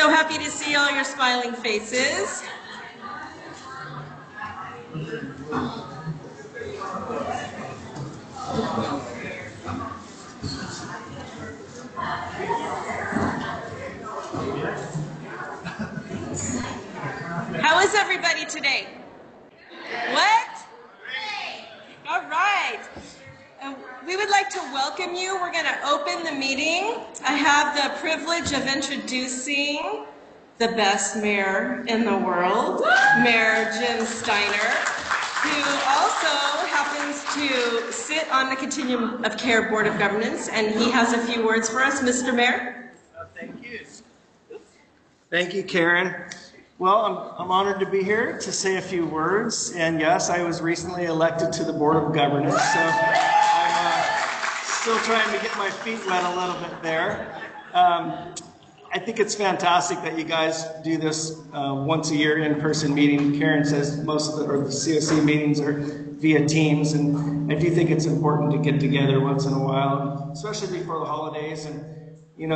So happy to see all your smiling faces. How is everybody today? What? All right. We would like to welcome you. We're going to open the meeting. I have the privilege of introducing the best mayor in the world, Mayor Jim Steiner, who also happens to sit on the Continuum of Care Board of Governance, and he has a few words for us. Mr. Mayor? Thank you. Thank you, Karen. Well, I'm honored to be here to say a few words, and yes, I was recently elected to the Board of Governance, so I'm still trying to get my feet wet a little bit there. I think it's fantastic that you guys do this once a year in-person meeting. Karen says most of the COC meetings are via Teams, and I do think it's important to get together once in a while, especially before the holidays, and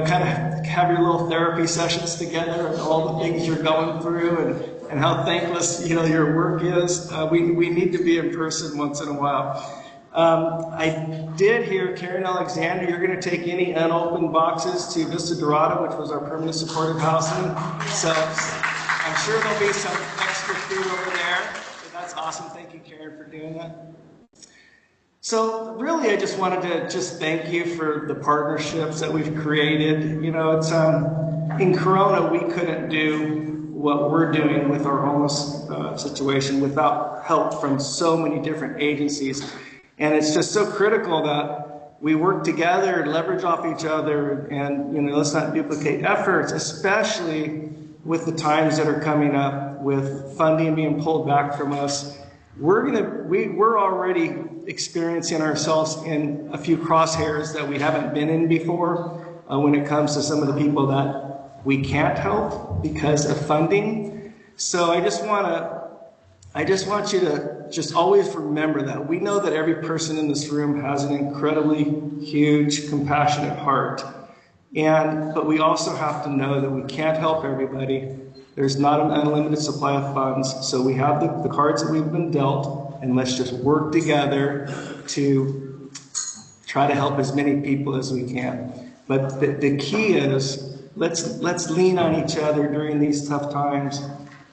kind of have your little therapy sessions together and all the things you're going through and how thankless your work is. We need to be in person once in a while. I did hear, Karen Alexander, you're going to take any unopened boxes to Vista Dorado, which was our permanent supportive housing. So I'm sure there'll be some extra food over there. So that's awesome. Thank you, Karen, for doing that. So really, I just wanted to thank you for the partnerships that we've created. It's in Corona, we couldn't do what we're doing with our homeless situation without help from so many different agencies. And it's just so critical that we work together, leverage off each other, and let's not duplicate efforts, especially with the times that are coming up with funding being pulled back from us. We're already experiencing ourselves in a few crosshairs that we haven't been in before when it comes to some of the people that we can't help because of funding. So I just want you to just always remember that. We know that every person in this room has an incredibly huge, compassionate heart. But we also have to know that we can't help everybody. There's not an unlimited supply of funds. So we have the cards that we've been dealt, and let's just work together to try to help as many people as we can. But the key is let's lean on each other during these tough times.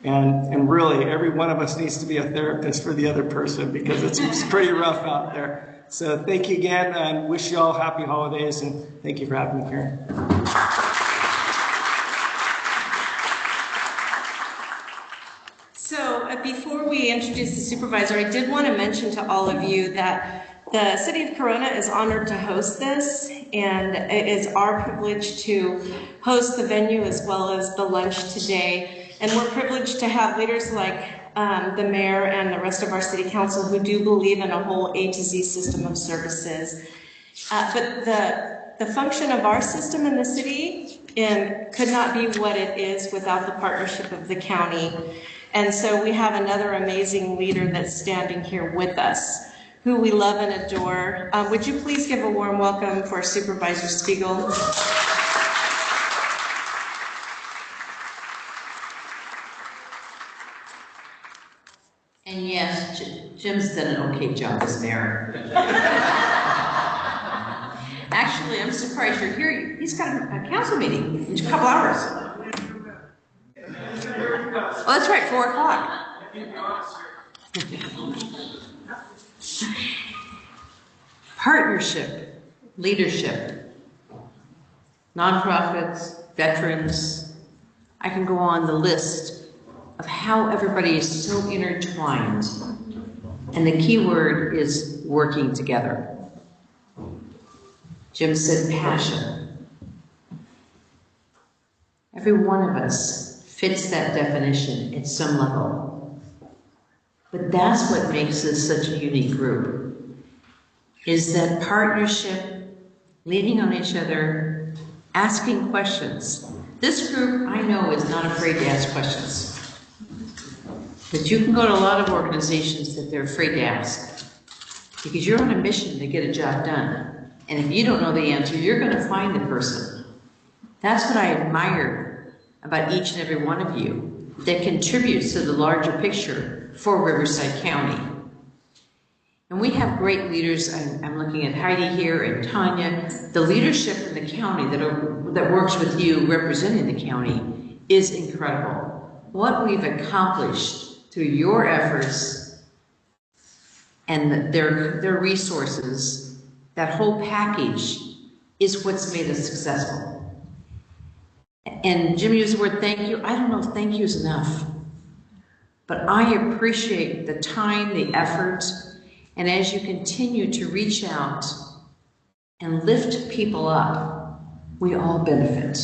And really, every one of us needs to be a therapist for the other person because it's pretty rough out there. So thank you again, and wish you all happy holidays, and thank you for having me, Karen. So before we introduce the supervisor, I did want to mention to all of you that the City of Corona is honored to host this, and it is our privilege to host the venue as well as the lunch today. And we're privileged to have leaders like the mayor and the rest of our city council who do believe in a whole A to Z system of services. But the function of our system in the city could not be what it is without the partnership of the county. And so we have another amazing leader that's standing here with us, who we love and adore. Would you please give a warm welcome for Supervisor Spiegel? And yes, Jim's done an okay job as mayor. Actually, I'm surprised you're here. He's got a council meeting in a couple hours. Oh, that's right, 4 o'clock. Partnership, leadership, nonprofits, veterans. I can go on the list of how everybody is so intertwined. And the key word is working together. Jim said passion. Every one of us fits that definition at some level. But that's what makes us such a unique group, is that partnership, leaning on each other, asking questions. This group, I know, is not afraid to ask questions. But you can go to a lot of organizations that they're afraid to ask because you're on a mission to get a job done. And if you don't know the answer, you're going to find the person. That's what I admire about each and every one of you that contributes to the larger picture for Riverside County. And we have great leaders. I'm looking at Heidi here and Tanya. The leadership in the county that works with you representing the county is incredible. What we've accomplished through your efforts and their resources, that whole package is what's made us successful. And Jim used the word thank you. I don't know if thank you is enough, but I appreciate the time, the effort, and as you continue to reach out and lift people up, we all benefit.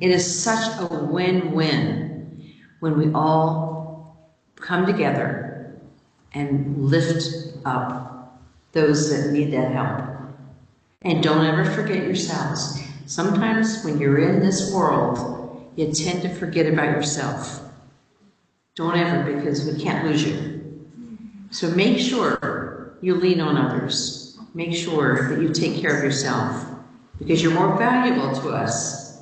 It is such a win-win when we all come together and lift up those that need that help. And don't ever forget yourselves. Sometimes when you're in this world, you tend to forget about yourself. Don't ever, because we can't lose you. So make sure you lean on others. Make sure that you take care of yourself, because you're more valuable to us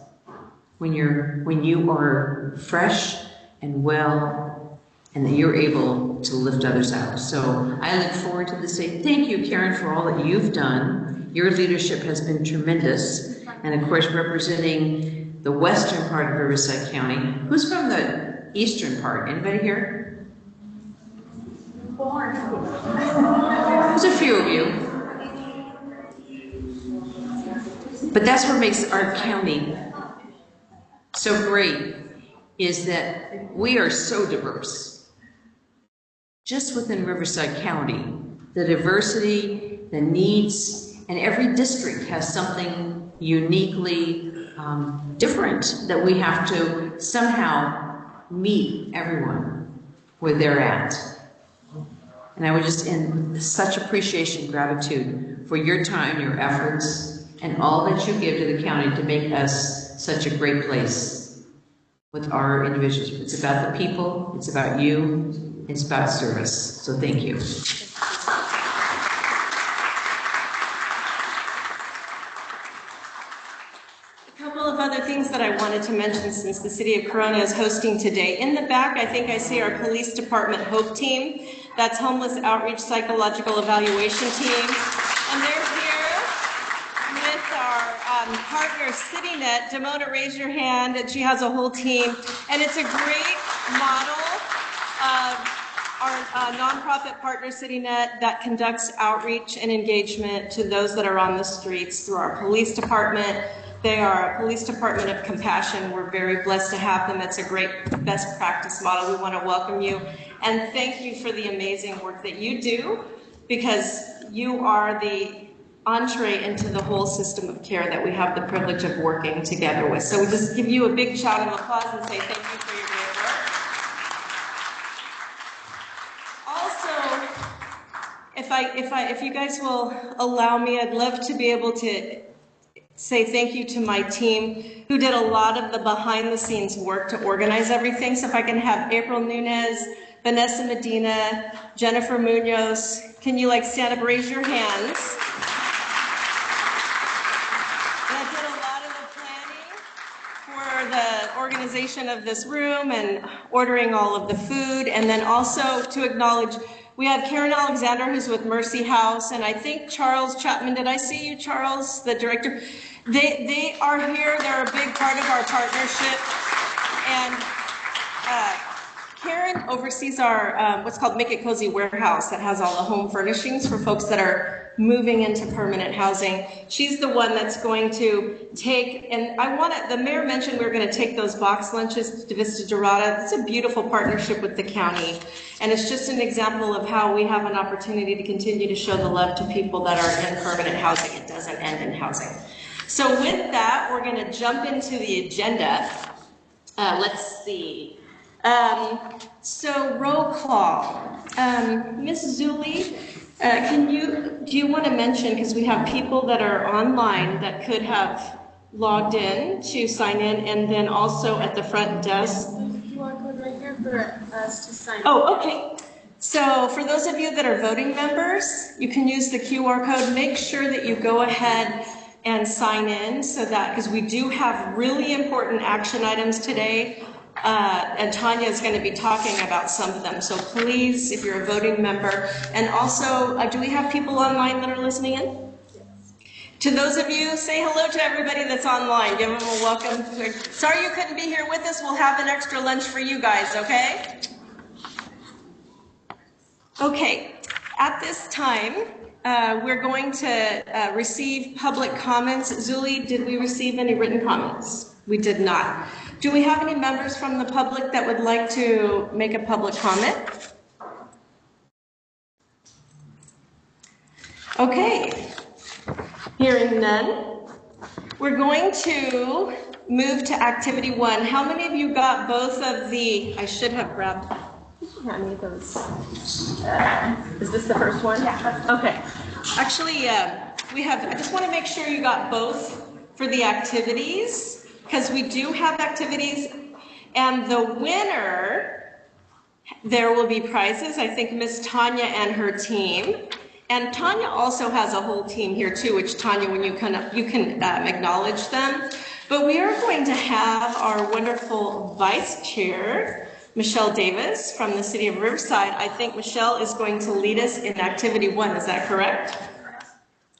when you are fresh and well, and that you're able to lift others out. So I look forward to this day. Thank you, Karen, for all that you've done. Your leadership has been tremendous. And of course, representing the western part of Riverside County. Who's from the eastern part? Anybody here? There's a few of you. But that's what makes our county so great, is that we are so diverse. Just within Riverside County, the diversity, the needs, and every district has something uniquely different that we have to somehow meet everyone where they're at. And I would just, in such appreciation, gratitude for your time, your efforts, and all that you give to the county to make us such a great place with our individuals. It's about the people, it's about you, it's about service. So thank you. Other things that I wanted to mention, since the City of Corona is hosting today. In the back, I think I see our Police Department HOPE team. That's Homeless Outreach Psychological Evaluation team. And they're here with our partner, CityNet. Demona, raise your hand, and she has a whole team. And it's a great model of our nonprofit partner, CityNet, that conducts outreach and engagement to those that are on the streets through our police department. They are a police department of compassion. We're very blessed to have them. It's a great best practice model. We want to welcome you and thank you for the amazing work that you do, because you are the entree into the whole system of care that we have the privilege of working together with. So we just give you a big shout of applause and say thank you for your great work. Also, if you guys will allow me, I'd love to be able to say thank you to my team who did a lot of the behind the scenes work to organize everything. So if I can have April Nunez, Vanessa Medina, Jennifer Munoz, can you stand up, raise your hands. That did a lot of the planning for the organization of this room and ordering all of the food. And then also to acknowledge, we have Karen Alexander, who's with Mercy House, and I think Charles Chapman. Did I see you, Charles, the director? They are here. They're a big part of our partnership. And Karen oversees our what's called Make It Cozy warehouse that has all the home furnishings for folks that are moving into permanent housing. She's the one that's going to take, and the mayor mentioned we were going to take those box lunches to Vista Dorada. It's a beautiful partnership with the county. And it's just an example of how we have an opportunity to continue to show the love to people that are in permanent housing. It doesn't end in housing. So with that, we're going to jump into the agenda. Let's see. So roll call. Ms. Zuli, do you want to mention, because we have people that are online that could have logged in to sign in, and then also at the front desk. QR code right here for us to sign. Oh, okay. So for those of you that are voting members, you can use the QR code. Make sure that you go ahead and sign in so that, because we do have really important action items today, and Tanya is going to be talking about some of them. So please, if you're a voting member, and also, do we have people online that are listening in? To those of you, say hello to everybody that's online. Give them a welcome. Sorry you couldn't be here with us. We'll have an extra lunch for you guys, okay? Okay, at this time, we're going to receive public comments. Zuli, did we receive any written comments? We did not. Do we have any members from the public that would like to make a public comment? Okay. Hearing none, we're going to move to activity 1. How many of you got both of the, I should have grabbed, hand me those. Is this the first one? Yeah. Okay. Actually, I just want to make sure you got both for the activities, because we do have activities, and the winner, there will be prizes. I think Miss Tanya and her team. And Tanya also has a whole team here too, which Tanya, when you can acknowledge them. But we are going to have our wonderful vice chair, Michelle Davis from the City of Riverside. I think Michelle is going to lead us in activity 1. Is that correct?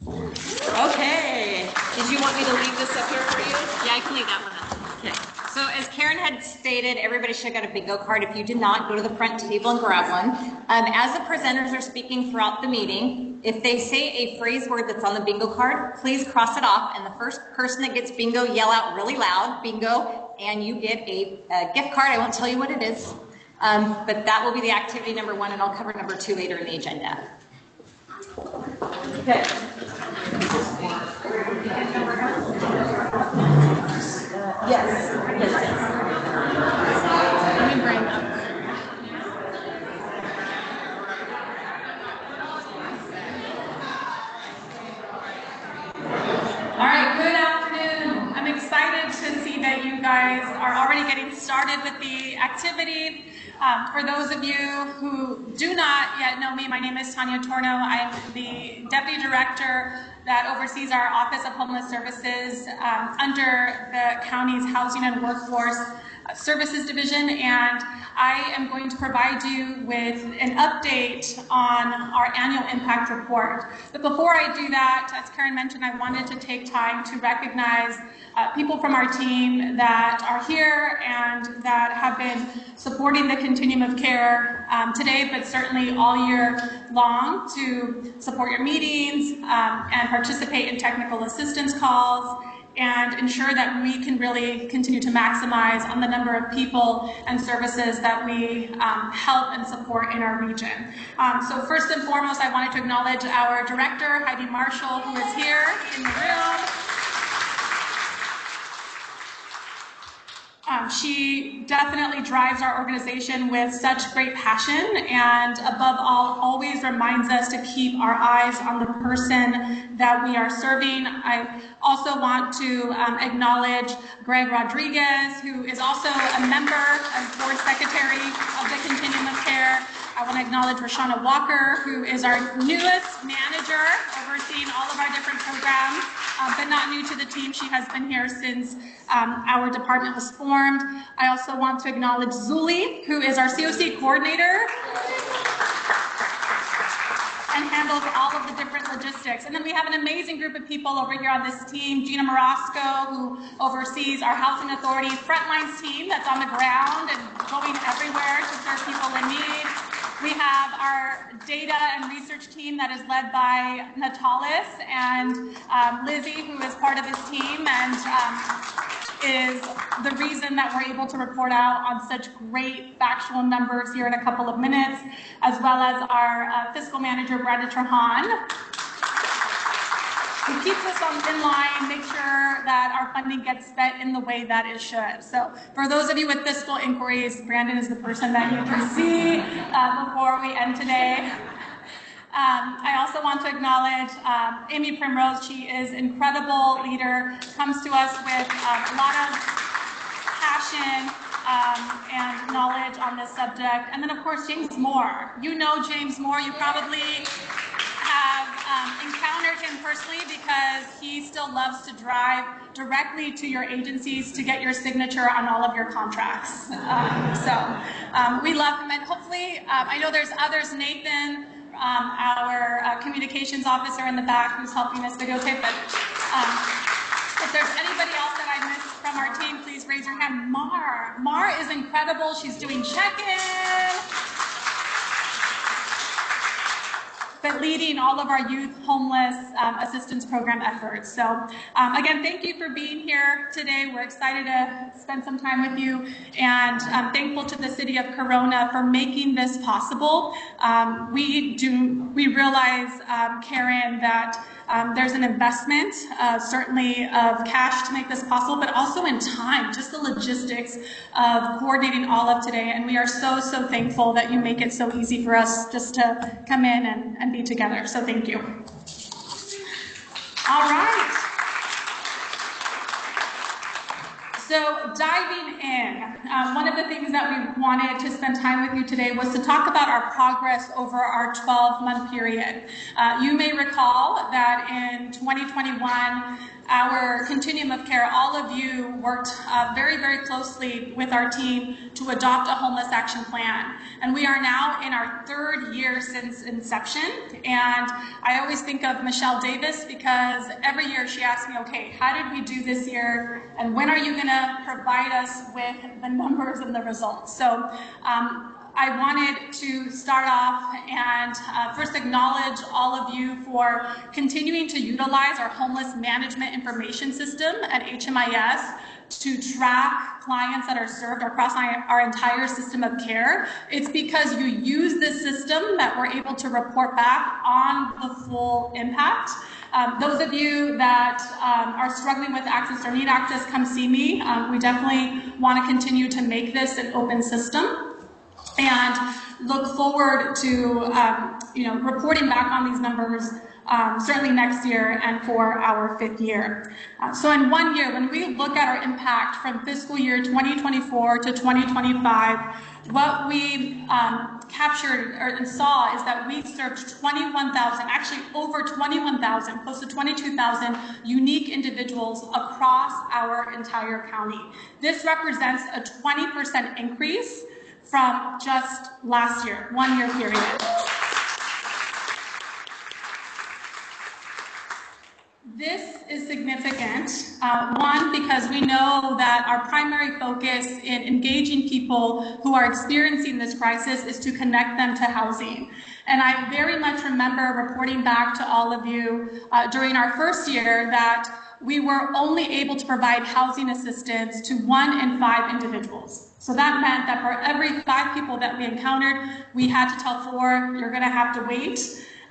Okay. Did you want me to leave this up here for you? Yeah, I can leave that one up. Okay. So as Karen had stated, everybody should have got a bingo card. If you did not, go to the front table and grab one. As the presenters are speaking throughout the meeting, if they say a phrase word that's on the bingo card, please cross it off, and the first person that gets bingo, yell out really loud, bingo, and you get a gift card. I won't tell you what it is, but that will be the activity number 1, and I'll cover number 2 later in the agenda. Okay. Yes. Let me bring up. All right, good afternoon. I'm excited to see that you guys are already getting started with the activity. For those of you who do not yet know me, my name is Tanya Torno. I'm the Deputy Director that oversees our Office of Homeless Services under the county's Housing and Workforce Services Division, and I am going to provide you with an update on our annual impact report. But before I do that, as Karen mentioned, I wanted to take time to recognize people from our team that are here and that have been supporting the continuum of care today, but certainly all year long, to support your meetings and participate in technical assistance calls and ensure that we can really continue to maximize on the number of people and services that we help and support in our region. So first and foremost, I wanted to acknowledge our director, Heidi Marshall, who is here in the room. She definitely drives our organization with such great passion, and above all, always reminds us to keep our eyes on the person that we are serving. I also want to acknowledge Greg Rodriguez, who is also a member and board secretary of the Continuum of Care. I want to acknowledge Rashana Walker, who is our newest manager, overseeing all of our different programs, but not new to the team. She has been here since our department was formed. I also want to acknowledge Zuli, who is our COC coordinator and handles all of the different logistics. And then we have an amazing group of people over here on this team. Gina Morosco, who oversees our Housing Authority Frontlines team that's on the ground and going everywhere to serve people in need. We have our data and research team that is led by Natalis and Lizzie, who is part of this team and is the reason that we're able to report out on such great factual numbers here in a couple of minutes, as well as our fiscal manager, Brenda Trahan, who keeps us in line, make sure that our funding gets spent in the way that it should. So for those of you with fiscal inquiries, Brandon is the person that you can see before we end today. I also want to acknowledge Amy Primrose. She is an incredible leader, comes to us with a lot of passion and knowledge on this subject. And then of course, James Moore. You know James Moore, you probably have encountered him personally because he still loves to drive directly to your agencies to get your signature on all of your contracts. We love him, and hopefully, I know there's others, Nathan, our communications officer in the back who's helping us videotape, but if there's anybody else that I missed from our team, please raise your hand. Mar is incredible. She's doing check-in, but leading all of our youth homeless assistance program efforts. So again, thank you for being here today. We're excited to spend some time with you, and I'm thankful to the city of Corona for making this possible. We realize, Karen, that there's an investment, certainly of cash to make this possible, but also in time, just the logistics of coordinating all of today. And we are so, so thankful that you make it so easy for us just to come in and be together. So thank you. All right. So diving in, one of the things that we wanted to spend time with you today was to talk about our progress over our 12-month period. You may recall that in 2021, our Continuum of Care, all of you worked very, very closely with our team to adopt a homeless action plan. And we are now in our 3rd year since inception. And I always think of Michelle Davis because every year she asks me, okay, how did we do this year? And when are you gonna provide us with the numbers and the results? So I wanted to start off and first acknowledge all of you for continuing to utilize our homeless management information system at HMIS to track clients that are served across our entire system of care. It's because you use this system that we're able to report back on the full impact. Those of you that are struggling with access or need access, come see me. We definitely want to continue to make this an open system, and look forward to reporting back on these numbers certainly next year and for our 5th year. So in 1 year, when we look at our impact from fiscal year 2024 to 2025, what we captured and saw is that we served 21,000, actually over 21,000, close to 22,000 unique individuals across our entire county. This represents a 20% increase from just last year, 1 year period. This is significant, one, because we know that our primary focus in engaging people who are experiencing this crisis is to connect them to housing. And I very much remember reporting back to all of you during our 1st year that we were only able to provide housing assistance to 1 in 5 individuals. So that meant that for every 5 people that we encountered, we had to tell 4, you're gonna have to wait.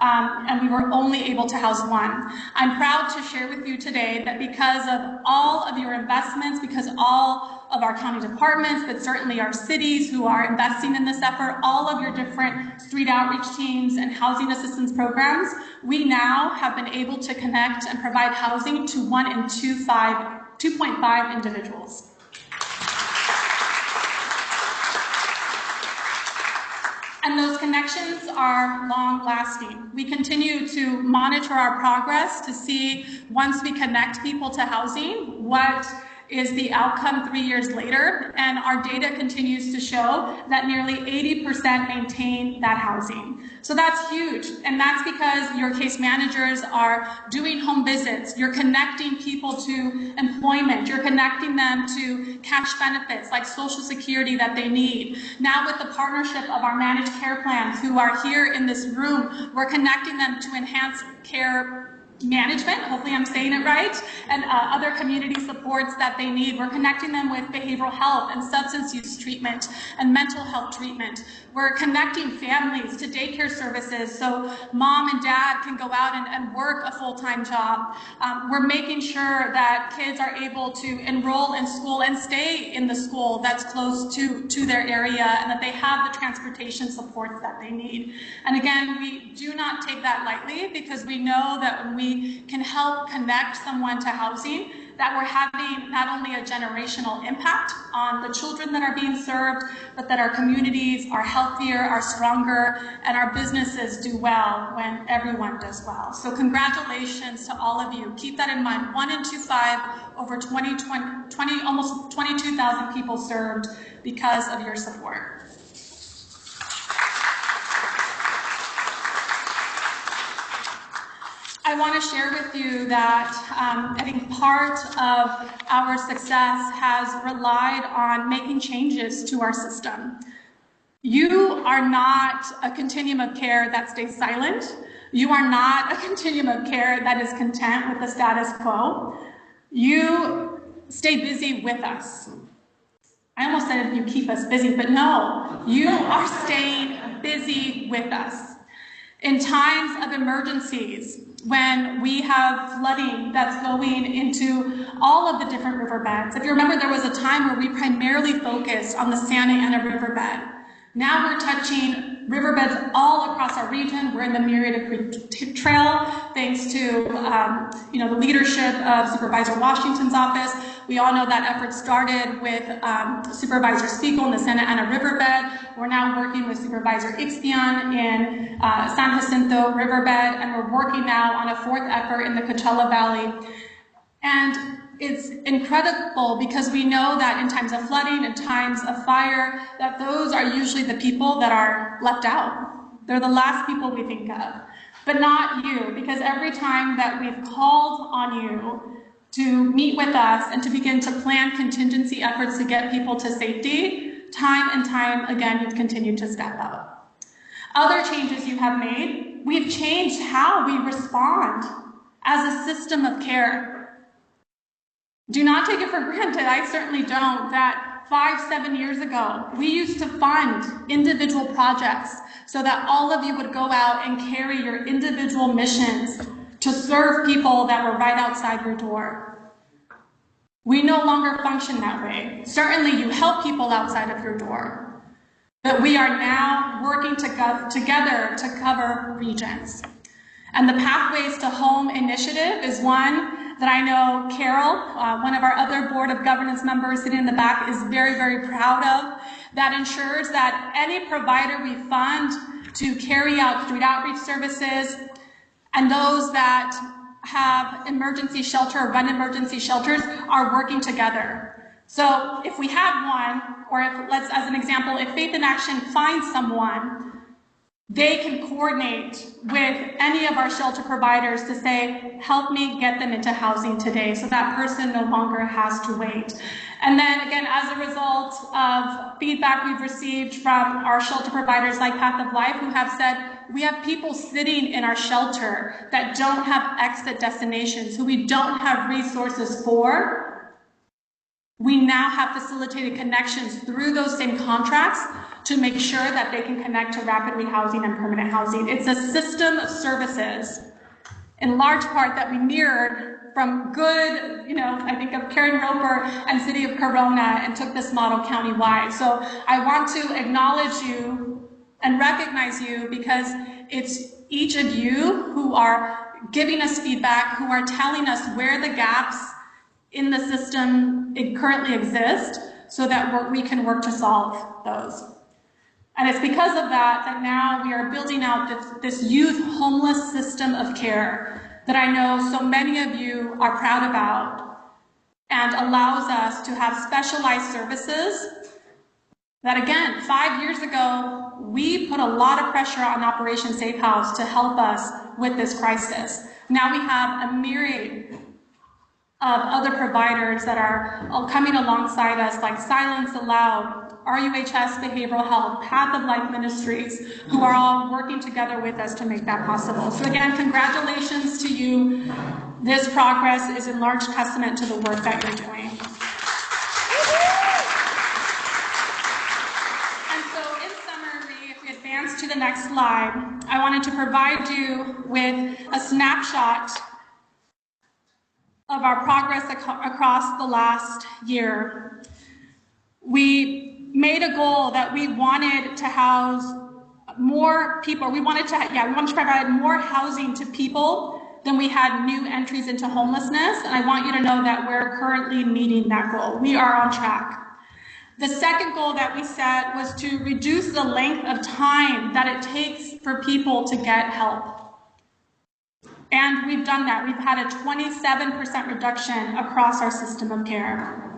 And we were only able to house 1. I'm proud to share with you today that because of all of your investments, because all of our county departments, but certainly our cities who are investing in this effort, all of your different street outreach teams and housing assistance programs, we now have been able to connect and provide housing to 1 in 2.5 individuals. And those connections are long lasting. We continue to monitor our progress to see, once we connect people to housing, what is the outcome 3 years later, and our data continues to show that nearly 80% maintain that housing. So that's huge, and that's because your case managers are doing home visits, you're connecting people to employment, you're connecting them to cash benefits like Social Security that they need. Now with the partnership of our managed care plans who are here in this room, we're connecting them to enhanced care management, hopefully I'm saying it right, and other community supports that they need. We're connecting them with behavioral health and substance use treatment and mental health treatment. We're connecting families to daycare services so mom and dad can go out and work a full-time job. We're making sure that kids are able to enroll in school and stay in the school that's close to their area, and that they have the transportation supports that they need. And again, we do not take that lightly, because we know that when we can help connect someone to housing, that we're having not only a generational impact on the children that are being served, but that our communities are healthier, are stronger, and our businesses do well when everyone does well. So congratulations to all of you. Keep that in mind. 1 in 25, over 20, almost 22,000 people served because of your support. I want to share with you that I think part of our success has relied on making changes to our system. You are not a continuum of care that stays silent. You are not a continuum of care that is content with the status quo. You stay busy with us. I almost said you keep us busy, but no, you are staying busy with us. In times of emergencies, when we have flooding that's going into all of the different riverbeds. If you remember, there was a time where we primarily focused on the Santa Ana riverbed. Now we're touching riverbeds all across our region. We're in the Murrieta Creek Trail, thanks to the leadership of Supervisor Washington's office. We all know that effort started with Supervisor Spiegel in the Santa Ana riverbed. We're now working with Supervisor Ixpion in San Jacinto riverbed, and we're working now on a fourth effort in the Coachella Valley. And it's incredible because we know that in times of flooding and times of fire, that those are usually the people that are left out. They're the last people we think of, but not you, because every time that we've called on you to meet with us and to begin to plan contingency efforts to get people to safety, time and time again, you've continued to step up. Other changes you have made, we've changed how we respond as a system of care. Do not take it for granted, I certainly don't, that 5-7 years ago, we used to fund individual projects so that all of you would go out and carry your individual missions to serve people that were right outside your door. We no longer function that way. Certainly you help people outside of your door, but we are now working together to cover regions. And the Pathways to Home initiative is one that I know Carol, one of our other Board of Governance members sitting in the back, is very, very proud of, that ensures that any provider we fund to carry out street outreach services and those that have emergency shelter, run emergency shelters, are working together. So if we have one, or if, as an example, if Faith in Action finds someone, they can coordinate with any of our shelter providers to say, help me get them into housing today, so that person no longer has to wait. And then again, as a result of feedback we've received from our shelter providers like Path of Life, who have said, we have people sitting in our shelter that don't have exit destinations, who we don't have resources for. We now have facilitated connections through those same contracts to make sure that they can connect to rapid rehousing and permanent housing. It's a system of services, in large part, that we mirrored from good, I think of Karen Roper and City of Corona, and took this model countywide. So I want to acknowledge you and recognize you, because it's each of you who are giving us feedback, who are telling us where the gaps in the system currently exist, so that we can work to solve those. And it's because of that now we are building out this youth homeless system of care that I know so many of you are proud about, and allows us to have specialized services that, again, 5 years ago, we put a lot of pressure on Operation Safe House to help us with this crisis. Now we have a myriad of other providers that are coming alongside us, like Silence Aloud, RUHS Behavioral Health, Path of Life Ministries, who are all working together with us to make that possible. So again, congratulations to you. This progress is in large testament to the work that you're doing. And so in summary, if we advance to the next slide, I wanted to provide you with a snapshot of our progress across the last year. We made a goal that we wanted to house more people. We wanted to provide more housing to people then we had new entries into homelessness, and I want you to know that we're currently meeting that goal. We are on track. The second goal that we set was to reduce the length of time that it takes for people to get help. And we've done that. We've had a 27% reduction across our system of care.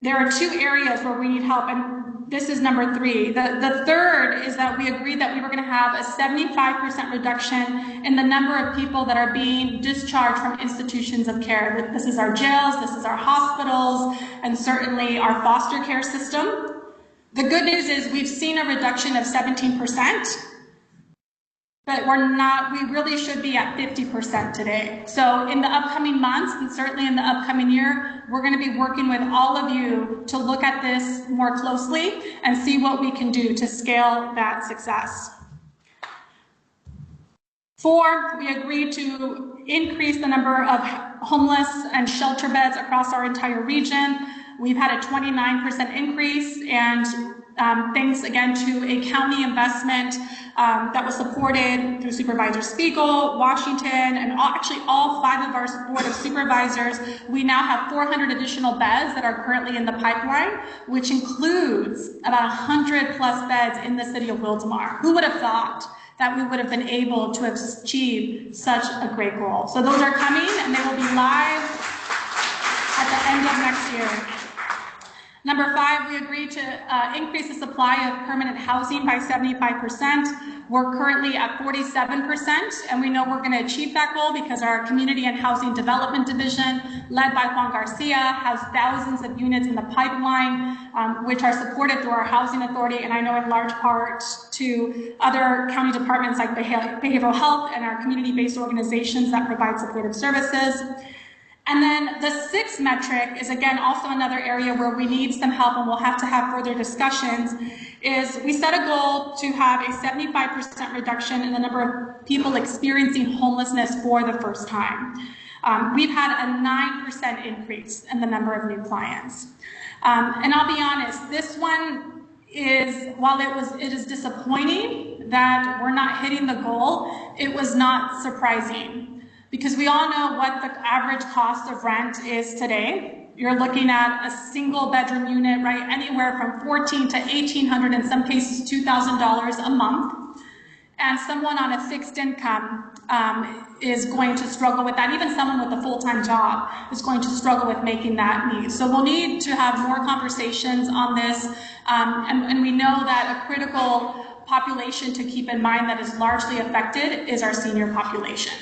There are two areas where we need help, and this is number 3. The third is that we agreed that we were going to have a 75% reduction in the number of people that are being discharged from institutions of care. This is our jails, this is our hospitals, and certainly our foster care system. The good news is we've seen a reduction of 17%. But we really should be at 50% today. So in the upcoming months, and certainly in the upcoming year, we're going to be working with all of you to look at this more closely and see what we can do to scale that success. 4, we agreed to increase the number of homeless and shelter beds across our entire region. We've had a 29% increase, and thanks again to a county investment that was supported through Supervisor Spiegel, Washington, and actually all 5 of our Board of Supervisors. We now have 400 additional beds that are currently in the pipeline, which includes about 100 plus beds in the city of Wildomar. Who would have thought that we would have been able to achieve such a great goal? So those are coming, and they will be live at the end of next year. Number 5, we agreed to increase the supply of permanent housing by 75%. We're currently at 47%, and we know we're going to achieve that goal because our Community and Housing Development Division, led by Juan Garcia, has thousands of units in the pipeline, which are supported through our Housing Authority, and I know in large part to other county departments like behavioral health and our community-based organizations that provide supportive services. And then the 6th metric is, again, also another area where we need some help and we'll have to have further discussions, is we set a goal to have a 75% reduction in the number of people experiencing homelessness for the first time. We've had a 9% increase in the number of new clients. And I'll be honest, this one is, while it is disappointing that we're not hitting the goal, it was not surprising. Because we all know what the average cost of rent is today. You're looking at a single bedroom unit, right? Anywhere from $1,400 to $1,800, in some cases $2,000 a month. And someone on a fixed income is going to struggle with that. Even someone with a full-time job is going to struggle with making that need. So we'll need to have more conversations on this. And we know that a critical population to keep in mind that is largely affected is our senior population.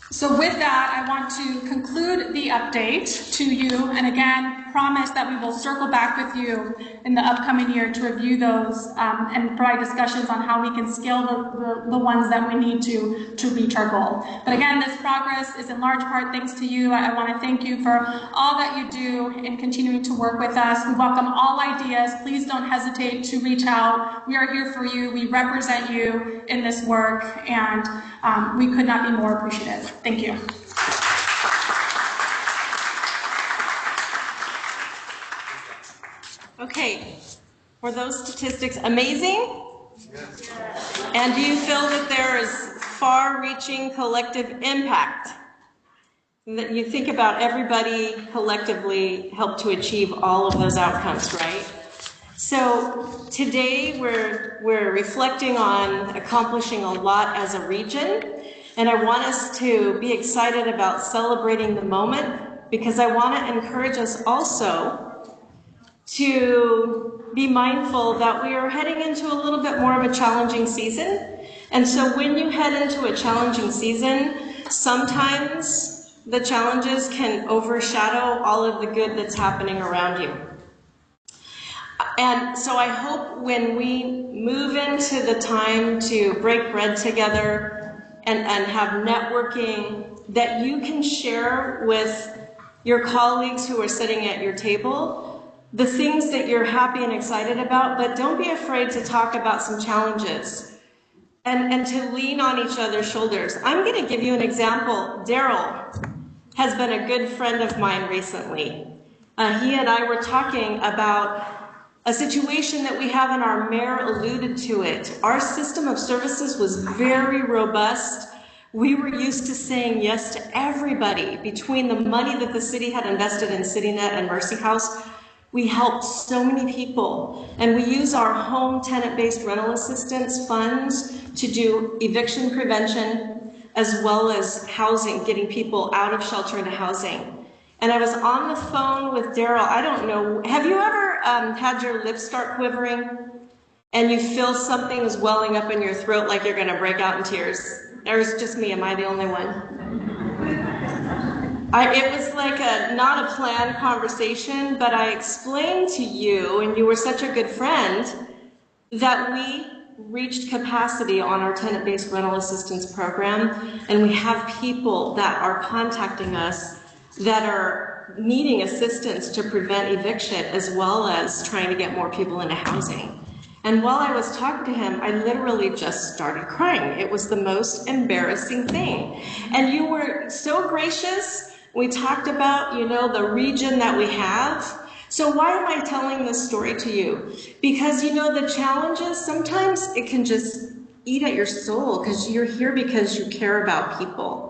So with that, I want to conclude the update to you, and again, promise that we will circle back with you in the upcoming year to review those and provide discussions on how we can scale the ones that we need to reach our goal. But again, this progress is in large part thanks to you. I want to thank you for all that you do in continuing to work with us. We welcome all ideas. Please don't hesitate to reach out. We are here for you. We represent you in this work, and we could not be more appreciative. Thank you. Okay, were those statistics amazing? Yes. And do you feel that there is far-reaching collective impact? That you think about everybody collectively helped to achieve all of those outcomes, right? So today we're reflecting on accomplishing a lot as a region, and I want us to be excited about celebrating the moment, because I want to encourage us also to be mindful that we are heading into a little bit more of a challenging season. And so when you head into a challenging season, sometimes the challenges can overshadow all of the good that's happening around you. And so I hope when we move into the time to break bread together and have networking, that you can share with your colleagues who are sitting at your table the things that you're happy and excited about, but don't be afraid to talk about some challenges and to lean on each other's shoulders. I'm going to give you an example. Daryl has been a good friend of mine recently. He and I were talking about a situation that we have, and our mayor alluded to it. Our system of services was very robust. We were used to saying yes to everybody. Between the money that the city had invested in CityNet and Mercy House, we helped so many people. And we use our home tenant-based rental assistance funds to do eviction prevention, as well as housing, getting people out of shelter into housing. And I was on the phone with Daryl. I don't know, have you ever had your lips start quivering and you feel something is welling up in your throat like you're going to break out in tears? Or is it just me? Am I the only one? It was like not a planned conversation, but I explained to you, and you were such a good friend, that we reached capacity on our tenant-based rental assistance program, and we have people that are contacting us that are needing assistance to prevent eviction, as well as trying to get more people into housing. And while I was talking to him, I literally just started crying. It was the most embarrassing thing. And you were so gracious. We talked about, you know, the region that we have. So why am I telling this story to you? Because, you know, the challenges, sometimes it can just eat at your soul, because you're here because you care about people.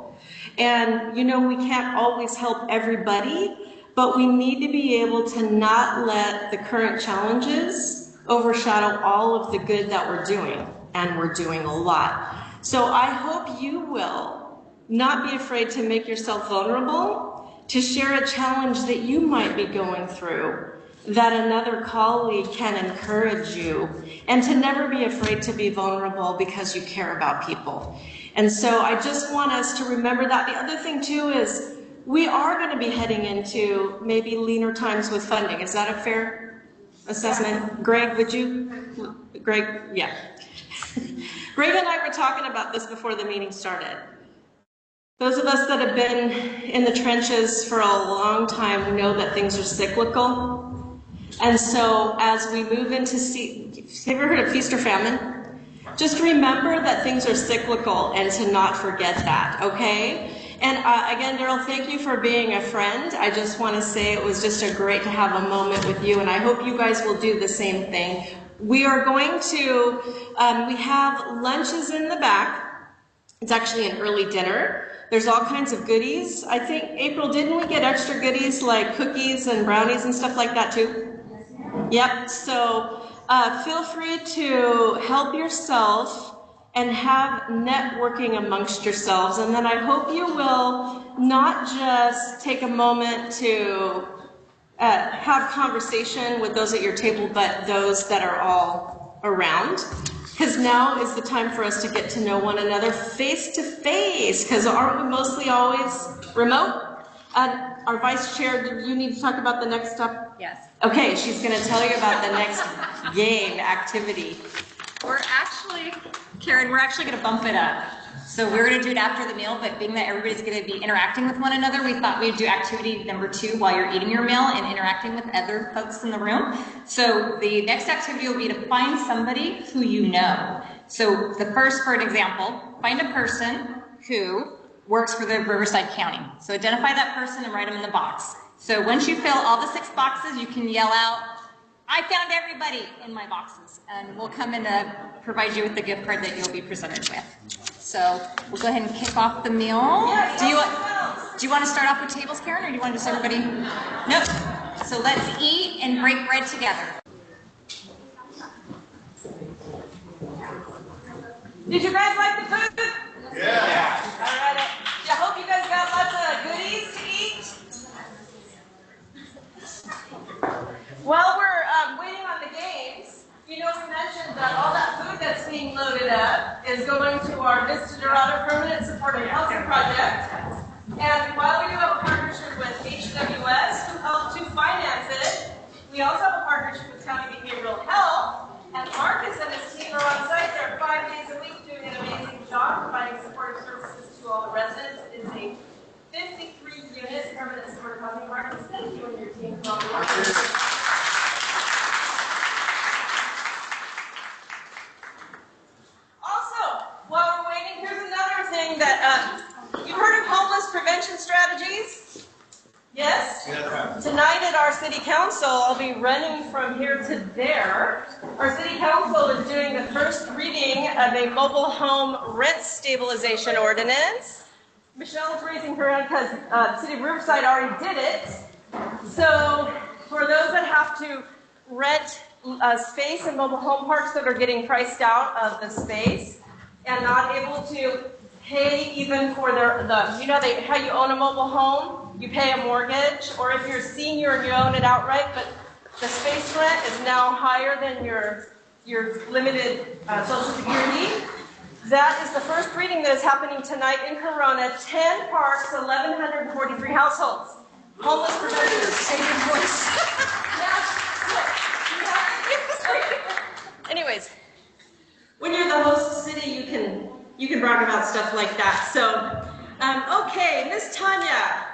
And, you know, we can't always help everybody, but we need to be able to not let the current challenges overshadow all of the good that we're doing, and we're doing a lot. So I hope you will not be afraid to make yourself vulnerable, to share a challenge that you might be going through, that another colleague can encourage you, and to never be afraid to be vulnerable because you care about people. And so I just want us to remember that. The other thing too is we are going to be heading into maybe leaner times with funding. Is that a fair assessment? Greg, would you? Greg, yeah. Greg and I were talking about this before the meeting started. Those of us that have been in the trenches for a long time know that things are cyclical. And so as we move into, have you ever heard of feast or famine? Just remember that things are cyclical and to not forget that, okay? And again, Daryl, thank you for being a friend. I just want to say it was just great to have a moment with you, and I hope you guys will do the same thing. We are going to, we have lunches in the back. It's actually an early dinner. There's all kinds of goodies. I think, April, didn't we get extra goodies like cookies and brownies and stuff like that too? Yep, so feel free to help yourself and have networking amongst yourselves. And then I hope you will not just take a moment to have conversation with those at your table, but those that are all around. Because now is the time for us to get to know one another face to face, because aren't we mostly always remote? Our vice chair, do you need to talk about the next step? Yes. Okay, she's going to tell you about the next game activity. We're actually, Karen, we're actually going to bump it up. So we're going to do it after the meal, but being that everybody's going to be interacting with one another, we thought we'd do activity number 2 while you're eating your meal and interacting with other folks in the room. So the next activity will be to find somebody who you know. So the first, for an example, find a person who works for the Riverside County. So identify that person and write them in the box. So once you fill all the 6 boxes, you can yell out, "I found everybody in my boxes," and we'll come in to provide you with the gift card that you'll be presented with. So we'll go ahead and kick off the meal. Do you want to start off with tables, Karen, or do you want to just everybody? Nope. So let's eat and break bread together. Did you guys like the food? Yeah. All right. I hope you guys got lots of goodies to eat. While we're waiting on the games, you know, we mentioned that all that food that's being loaded up is going to our Vista Dorado Permanent Supportive Housing Project. And while we do have a partnership with HWS, who helped to finance it, we also have a partnership with County Behavioral Health. And Marcus and his team are on site there 5 days a week doing an amazing job providing supportive services to all the residents. It is a 53-unit permanent supportive housing. Marcus, thank you and your team for all the work. While we're waiting, here's another thing that you've heard of homeless prevention strategies. Yes? Tonight at our city council, I'll be running from here to there. Our city council is doing the first reading of a mobile home rent stabilization ordinance. Michelle is raising her hand because the city of Riverside already did it. So for those that have to rent space in mobile home parks that are getting priced out of the space and not able to pay even for how you own a mobile home, you pay a mortgage, or if you're a senior and you own it outright, but the space rent is now higher than your limited Social Security. That is the first reading that is happening tonight in Corona. 10 parks, 1,143 households. Homeless preventers, take your voice. Anyways, when you're the host city, you can brag about stuff like that. So, okay, Miss Tanya,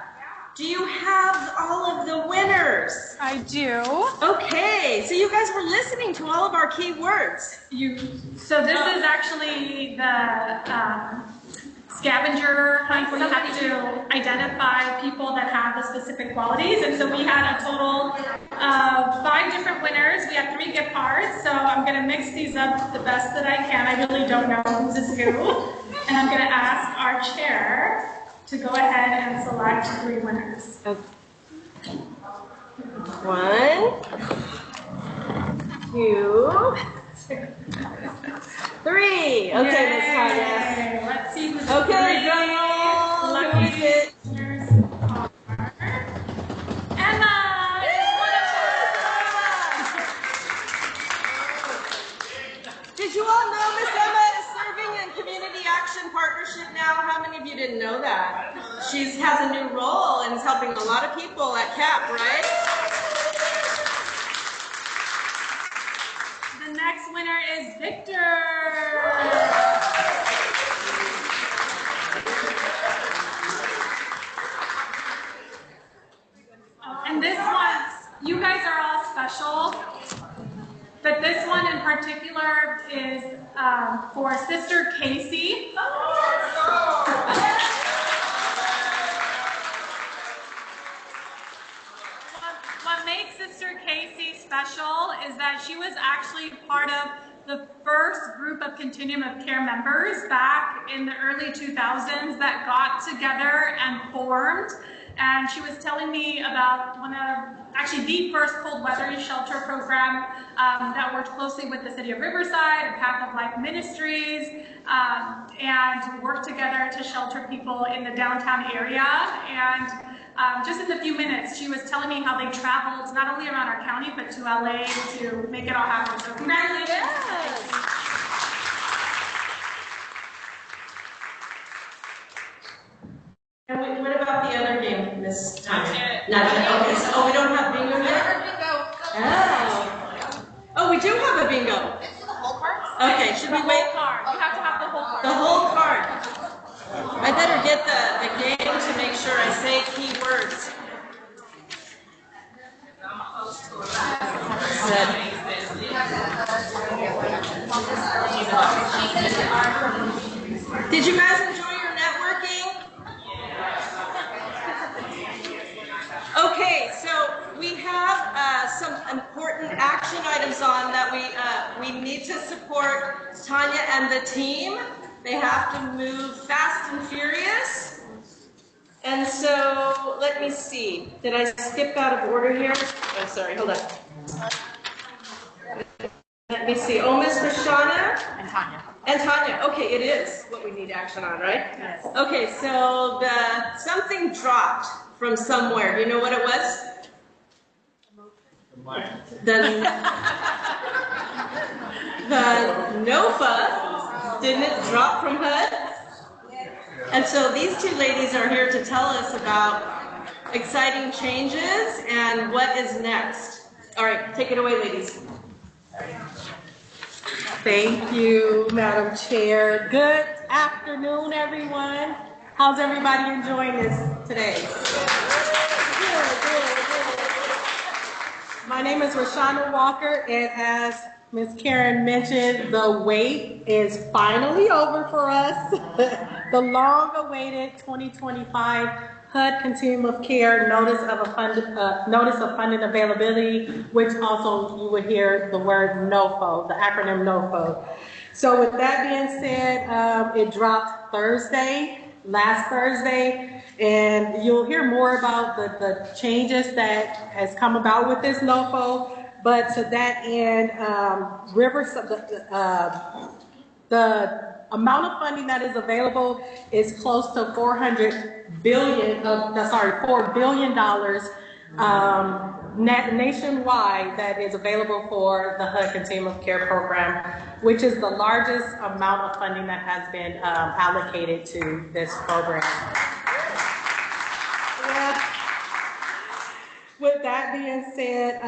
do you have all of the winners? I do. Okay, so you guys were listening to all of our key words. So this is actually the scavenger hunt where you have to identify people that have the specific qualities. And so we had a total of 5 different winners. We have 3 gift cards. So I'm going to mix these up the best that I can. I really don't know who's is who. And I'm going to ask our chair to go ahead and select 3 winners. Okay. 1, 2, 3. Okay, Miss Tanya. Yay. Let's see who's Okay, drum roll. Who is it? Winners are Emma. Did you all know Miss Emma is serving in Community Action Partnership now? How many of you didn't know that? She has a new role and is helping a lot of people at CAP, right? The next winner is Victor. And this one, you guys are all special, but this one in particular is for Sister Casey. What makes Sister Casey special is that she was actually part of the first group of Continuum of Care members back in the early 2000s that got together and formed. And she was telling me about actually the first cold weather shelter program that worked closely with the city of Riverside and Path of Life Ministries, and worked together to shelter people in the downtown area. And just in a few minutes, she was telling me how they traveled not only around our county, but to LA to make it all happen. So congratulations. Yes. And what about the other game, Miss Tanya? Not yet. Okay, so we don't have bingo yet? Oh, we do have a bingo. Okay, should we wait? You have to have the whole card. The whole card. I better get the game to make sure I say key words. Did you guys enjoy your networking? Okay, so we have some important action items on that we need to support Tanya and the team. They have to move fast and furious. And so, let me see. Did I skip out of order here? Oh, sorry, hold on. Let me see. Oh, Miss Rashana? And Tanya. And Tanya. Okay, it is what we need action on, right? Yes. Okay, so something dropped from somewhere. Do you know what it was? The NOFA. Didn't it drop from HUD? And so these 2 ladies are here to tell us about exciting changes and what is next. All right, take it away, ladies. Thank you, Madam Chair. Good afternoon, everyone. How's everybody enjoying this today? Good. My name is Rashana Walker, and as Ms. Karen mentioned, the wait is finally over for us. the long-awaited 2025 HUD Continuum of Care Notice of Funding Availability, which also you would hear the word NOFO, the acronym NOFO. So with that being said, it dropped last Thursday, and you'll hear more about the changes that has come about with this NOFO. But to that end, the amount of funding that is available is close to $4 billion nationwide that is available for the HUD Continuum of Care program, which is the largest amount of funding that has been allocated to this program. With that being said,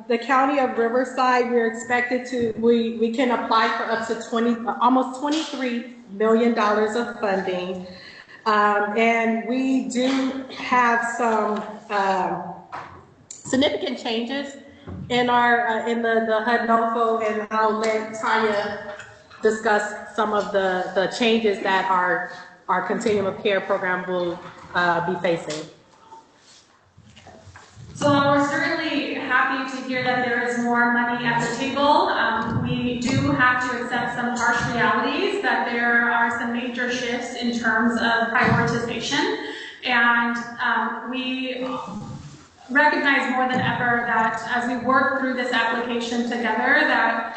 the County of Riverside, we're expected to, we can apply for up to almost $23 million of funding. And we do have some significant changes in our in the HUD NOFO, and I'll let Tanya discuss some of the changes that our Continuum of Care program will be facing. So we're certainly happy to hear that there is more money at the table. We do have to accept some harsh realities, that there are some major shifts in terms of prioritization. And we recognize more than ever that as we work through this application together, that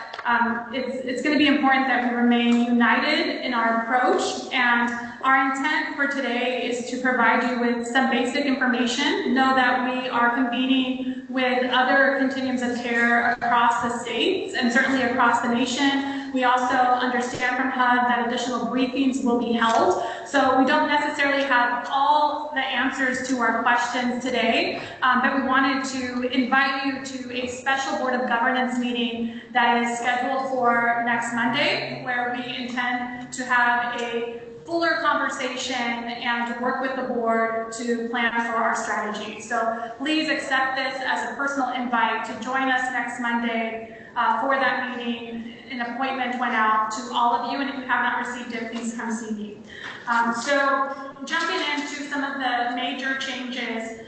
it's going to be important that we remain united in our approach. And our intent for today is to provide you with some basic information. Know that we are convening with other continuums of care across the states and certainly across the nation. We also understand from HUD that additional briefings will be held. So we don't necessarily have all the answers to our questions today, but we wanted to invite you to a special Board of Governance meeting that is scheduled for next Monday, where we intend to have a fuller conversation and work with the board to plan for our strategy. So please accept this as a personal invite to join us next Monday for that meeting. An appointment went out to all of you, and if you have not received it, please come see me. So jumping into some of the major changes,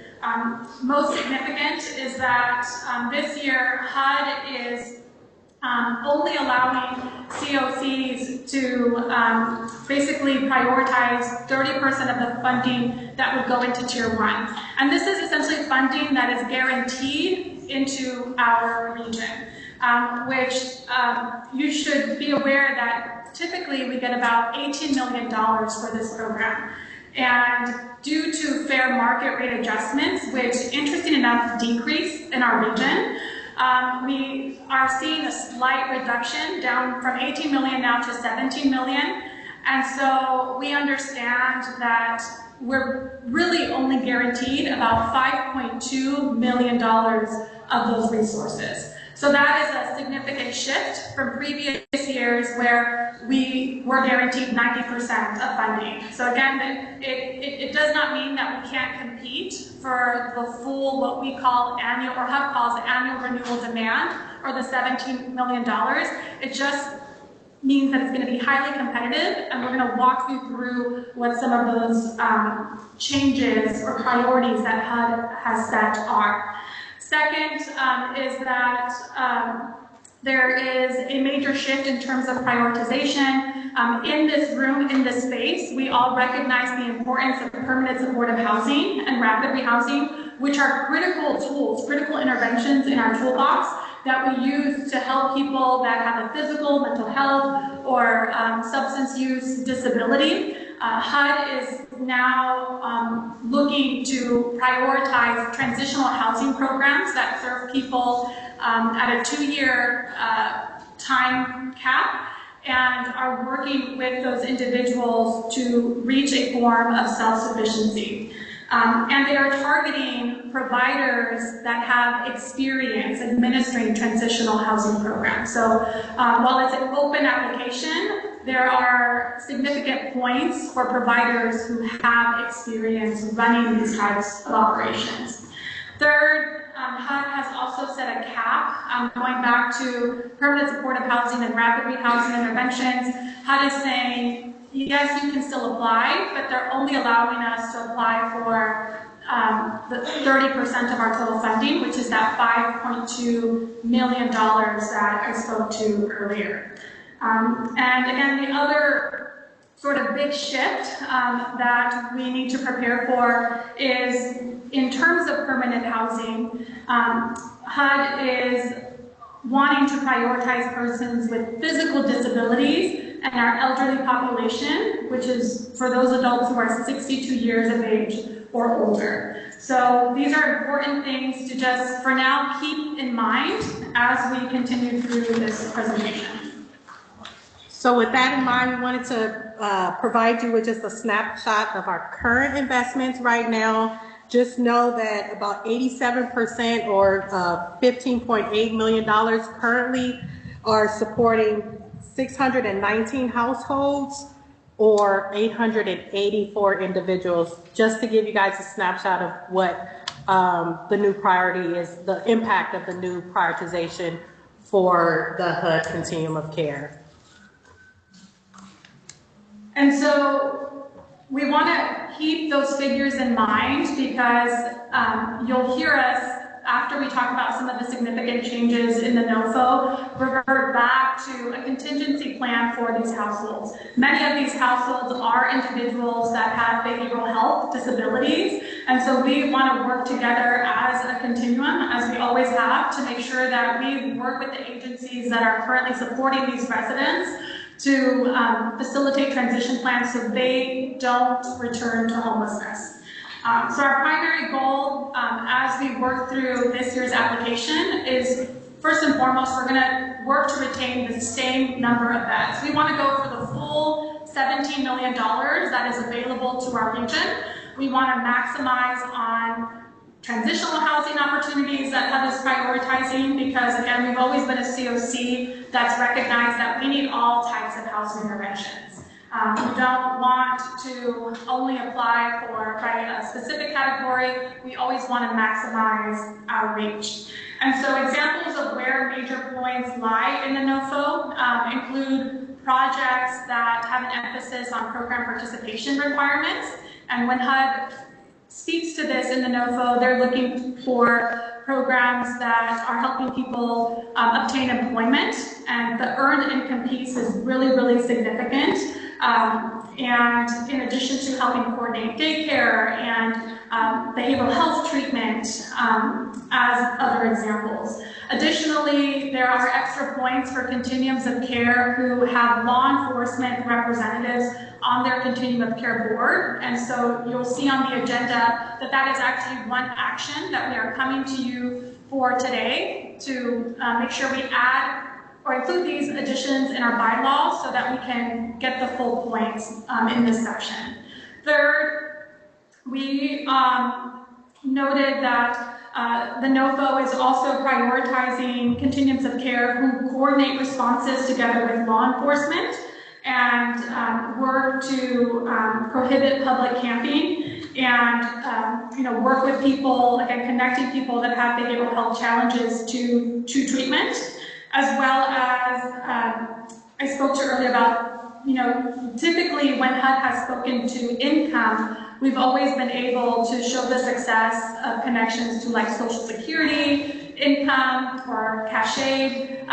most significant is that this year HUD is only allowing COCs to basically prioritize 30% of the funding that would go into Tier 1. And this is essentially funding that is guaranteed into our region, which you should be aware that typically we get about $18 million for this program. And due to fair market rate adjustments, which interesting enough decrease in our region, we are seeing a slight reduction down from 18 million now to 17 million. And so we understand that we're really only guaranteed about $5.2 million of those resources. So that is a significant shift from previous years where we were guaranteed 90% of funding. So again, it does not mean that we can't compete for the full, what we call annual, or HUD calls annual renewal demand, or the $17 million. It just means that it's going to be highly competitive, and we're going to walk you through what some of those changes or priorities that HUD has set are. Second is that there is a major shift in terms of prioritization. In this room, in this space, we all recognize the importance of permanent supportive housing and rapid rehousing, which are critical tools, critical interventions in our toolbox that we use to help people that have a physical, mental health, or substance use disability. HUD is now looking to prioritize transitional housing programs that serve people at a 2-year time cap, and are working with those individuals to reach a form of self-sufficiency. And they are targeting providers that have experience administering transitional housing programs. So while it's an open application, there are significant points for providers who have experience running these types of operations. Third HUD has also set a cap, going back to permanent supportive housing and rapid rehousing interventions. HUD is saying, yes, you can still apply, but they're only allowing us to apply for the 30% of our total funding, which is that $5.2 million that I spoke to earlier. And again, the other sort of big shift that we need to prepare for is in terms of permanent housing. HUD is wanting to prioritize persons with physical disabilities and our elderly population, which is for those adults who are 62 years of age or older. So these are important things to just, for now, keep in mind as we continue through this presentation. So with that in mind, we wanted to provide you with just a snapshot of our current investments right now. Just know that about 87% or $15.8 million currently are supporting 619 households or 884 individuals, just to give you guys a snapshot of what the new priority is, the impact of the new prioritization for the HUD Continuum of Care. And so we want to keep those figures in mind because you'll hear us, after we talk about some of the significant changes in the NOFO, revert back to a contingency plan for these households. Many of these households are individuals that have behavioral health disabilities, and so we want to work together as a continuum, as we always have, to make sure that we work with the agencies that are currently supporting these residents to facilitate transition plans so they don't return to homelessness. So our primary goal as we work through this year's application is, first and foremost, we're going to work to retain the same number of beds. We want to go for the full $17 million that is available to our region. We want to maximize on transitional housing opportunities that HUD is prioritizing because, again, we've always been a COC that's recognized that we need all types of housing interventions. We don't want to only apply for a specific category. We always want to maximize our reach. And so examples of where major points lie in the NOFO include projects that have an emphasis on program participation requirements. And when HUD speaks to this in the NOFO, they're looking for programs that are helping people obtain employment, and the earned income piece is really, really significant. And in addition to helping coordinate daycare and behavioral health treatment as other examples. Additionally, there are extra points for continuums of care who have law enforcement representatives on their continuum of care board. And so you'll see on the agenda that that is actually one action that we are coming to you for today to make sure we add or include these additions in our bylaws so that we can get the full points in this section. Third, we noted that the NOFO is also prioritizing continuums of care who coordinate responses together with law enforcement and work to prohibit public camping and work with people, again, connecting people that have behavioral health challenges to treatment. As well as, I spoke to earlier about, typically when HUD has spoken to income, we've always been able to show the success of connections to like Social Security, income, or cash aid.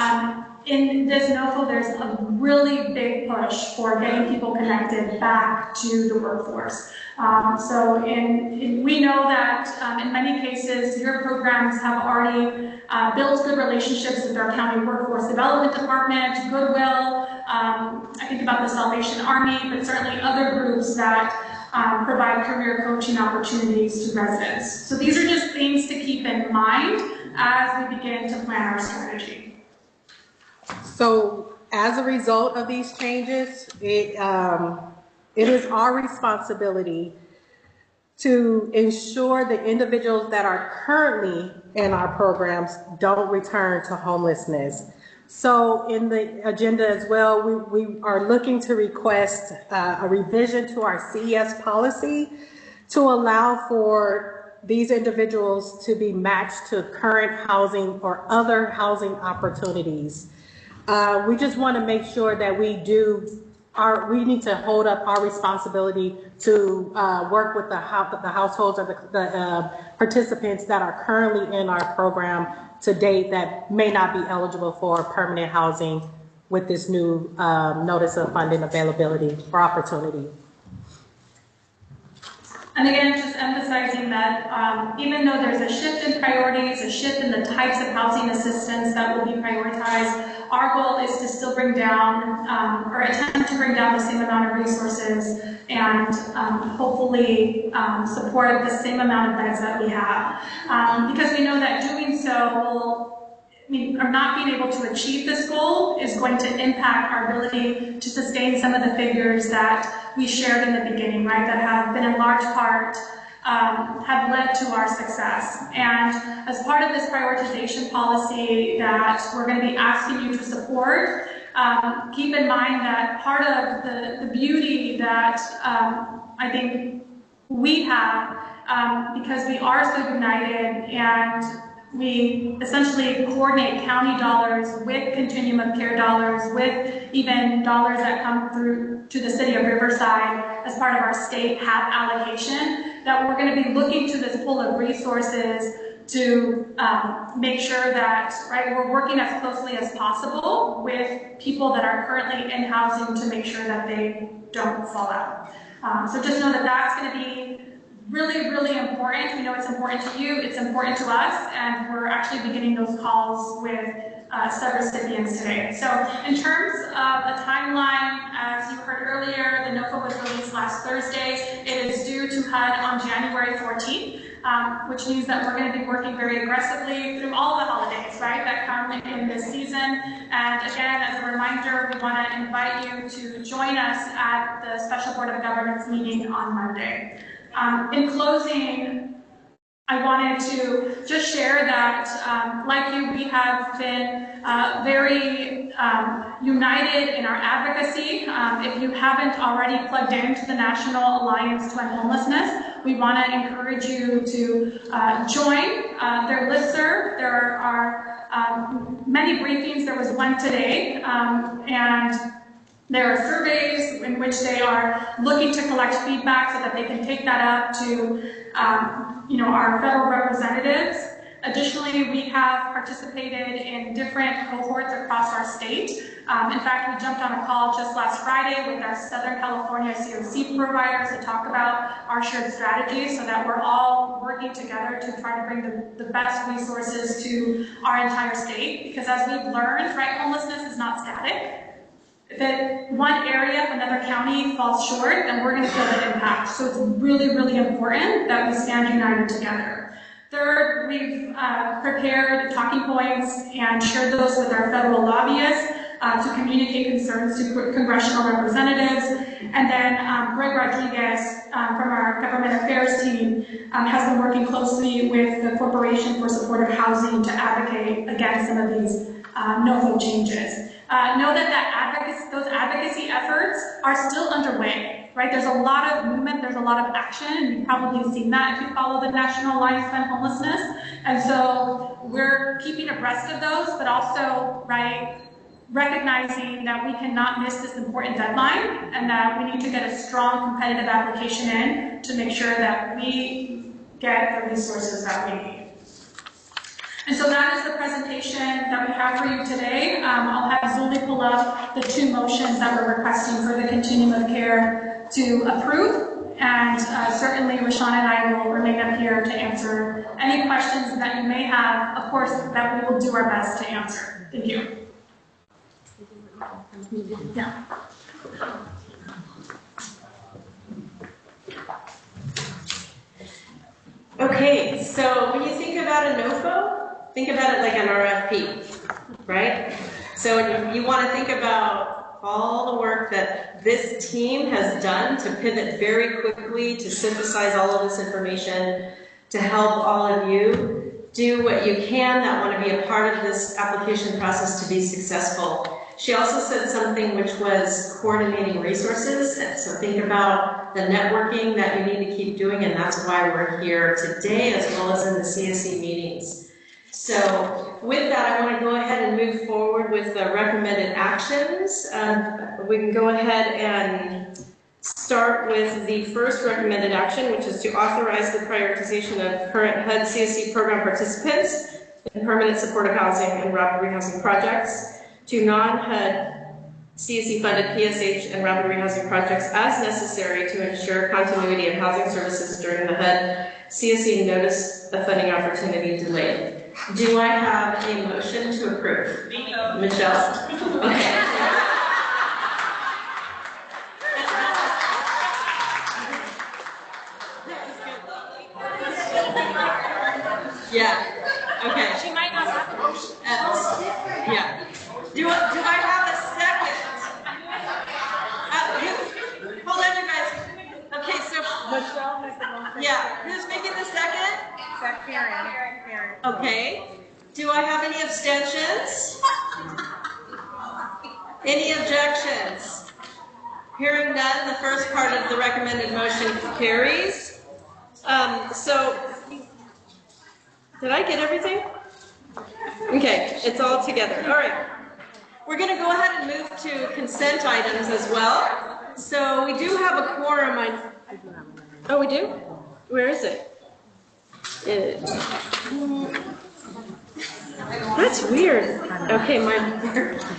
In this NOFO, there's a really big push for getting people connected back to the workforce. So we know that in many cases, your programs have already built good relationships with our county workforce development department, Goodwill, I think about the Salvation Army, but certainly other groups that provide career coaching opportunities to residents. So these are just things to keep in mind as we begin to plan our strategy. So as a result of these changes, it is our responsibility to ensure the individuals that are currently in our programs don't return to homelessness. So in the agenda as well, we are looking to request a revision to our CES policy to allow for these individuals to be matched to current housing or other housing opportunities. We just want to make sure that we need to hold up our responsibility to work with the households or the participants that are currently in our program to date that may not be eligible for permanent housing with this new notice of funding availability or opportunity. And again, just emphasizing that even though there's a shift in priorities, a shift in the types of housing assistance that will be prioritized, our goal is to still bring down or attempt to bring down the same amount of resources and hopefully support the same amount of beds that we have. Because we know that doing so or not being able to achieve this goal is going to impact our ability to sustain some of the figures that we shared in the beginning, right, that have been in large part have led to our success. And as part of this prioritization policy that we're going to be asking you to support, keep in mind that part of the beauty that I think we have, because we are so united and we essentially coordinate county dollars with Continuum of Care dollars, with even dollars that come through to the city of Riverside as part of our state HAP allocation, that we're going to be looking to this pool of resources to make sure that, right, we're working as closely as possible with people that are currently in housing to make sure that they don't fall out. So just know that that's going to be really, really important. We know it's important to you, it's important to us, and we're actually beginning those calls with sub-recipients today. So in terms of a timeline, as you heard earlier, the NOFA was released last Thursday. It is due to HUD on January 14th, which means that we're going to be working very aggressively through all the holidays, right, that come in this season. And again, as a reminder, we want to invite you to join us at the Special Board of Governance meeting on Monday. In closing, I wanted to just share that, like you, we have been very united in our advocacy. If you haven't already plugged into the National Alliance to End Homelessness, we want to encourage you to join their listserv. There are many briefings. There was one today, and there are surveys in which they are looking to collect feedback so that they can take that up to our federal representatives. Additionally, we have participated in different cohorts across our state. In fact, we jumped on a call just last Friday with our Southern California COC providers to talk about our shared strategies so that we're all working together to try to bring the best resources to our entire state. Because as we've learned, right, homelessness is not static. If one area of another county falls short, then we're going to feel the impact. So it's really, really important that we stand united together. Third, we've prepared talking points and shared those with our federal lobbyists to communicate concerns to congressional representatives. And then Greg Rodriguez from our government affairs team has been working closely with the Corporation for Supportive Housing to advocate against some of these no-vote changes. Know that those advocacy efforts are still underway, right? There's a lot of movement, there's a lot of action, and you've probably seen that if you follow the National Alliance to End Homelessness. And so we're keeping abreast of those, but also, right, recognizing that we cannot miss this important deadline and that we need to get a strong competitive application in to make sure that we get the resources that we need. And so that is the presentation that we have for you today. I'll have Zuli pull up the two motions that we're requesting for the Continuum of Care to approve. And certainly Rashawn and I will remain up here to answer any questions that you may have, of course, that we will do our best to answer. Thank you. Yeah. Okay, so when you think about a NOFO, think about it like an RFP, right? So you want to think about all the work that this team has done to pivot very quickly, to synthesize all of this information, to help all of you do what you can that want to be a part of this application process to be successful. She also said something which was coordinating resources. So think about the networking that you need to keep doing, and that's why we're here today, as well as in the CSE meetings. So with that, I want to go ahead and move forward with the recommended actions. We can go ahead and start with the first recommended action, which is to authorize the prioritization of current HUD CSE program participants in permanent supportive housing and rapid rehousing projects to non-HUD CSE funded PSH and rapid rehousing projects as necessary to ensure continuity of housing services during the HUD CSE notice of funding opportunity delay. Do I have a motion to approve? Michelle? Okay. Yeah, okay. She might not have to. Yeah. Do I have a second? Hold on, you guys. Okay, so, Michelle makes a motion. yeah, who's making the second? Karen. Okay. Do I have any abstentions? Any objections? Hearing none, the first part of the recommended motion carries. Did I get everything? Okay, it's all together. All right. We're going to go ahead and move to consent items as well. So we do have a quorum. Oh, we do? Where is it? That's weird. Okay,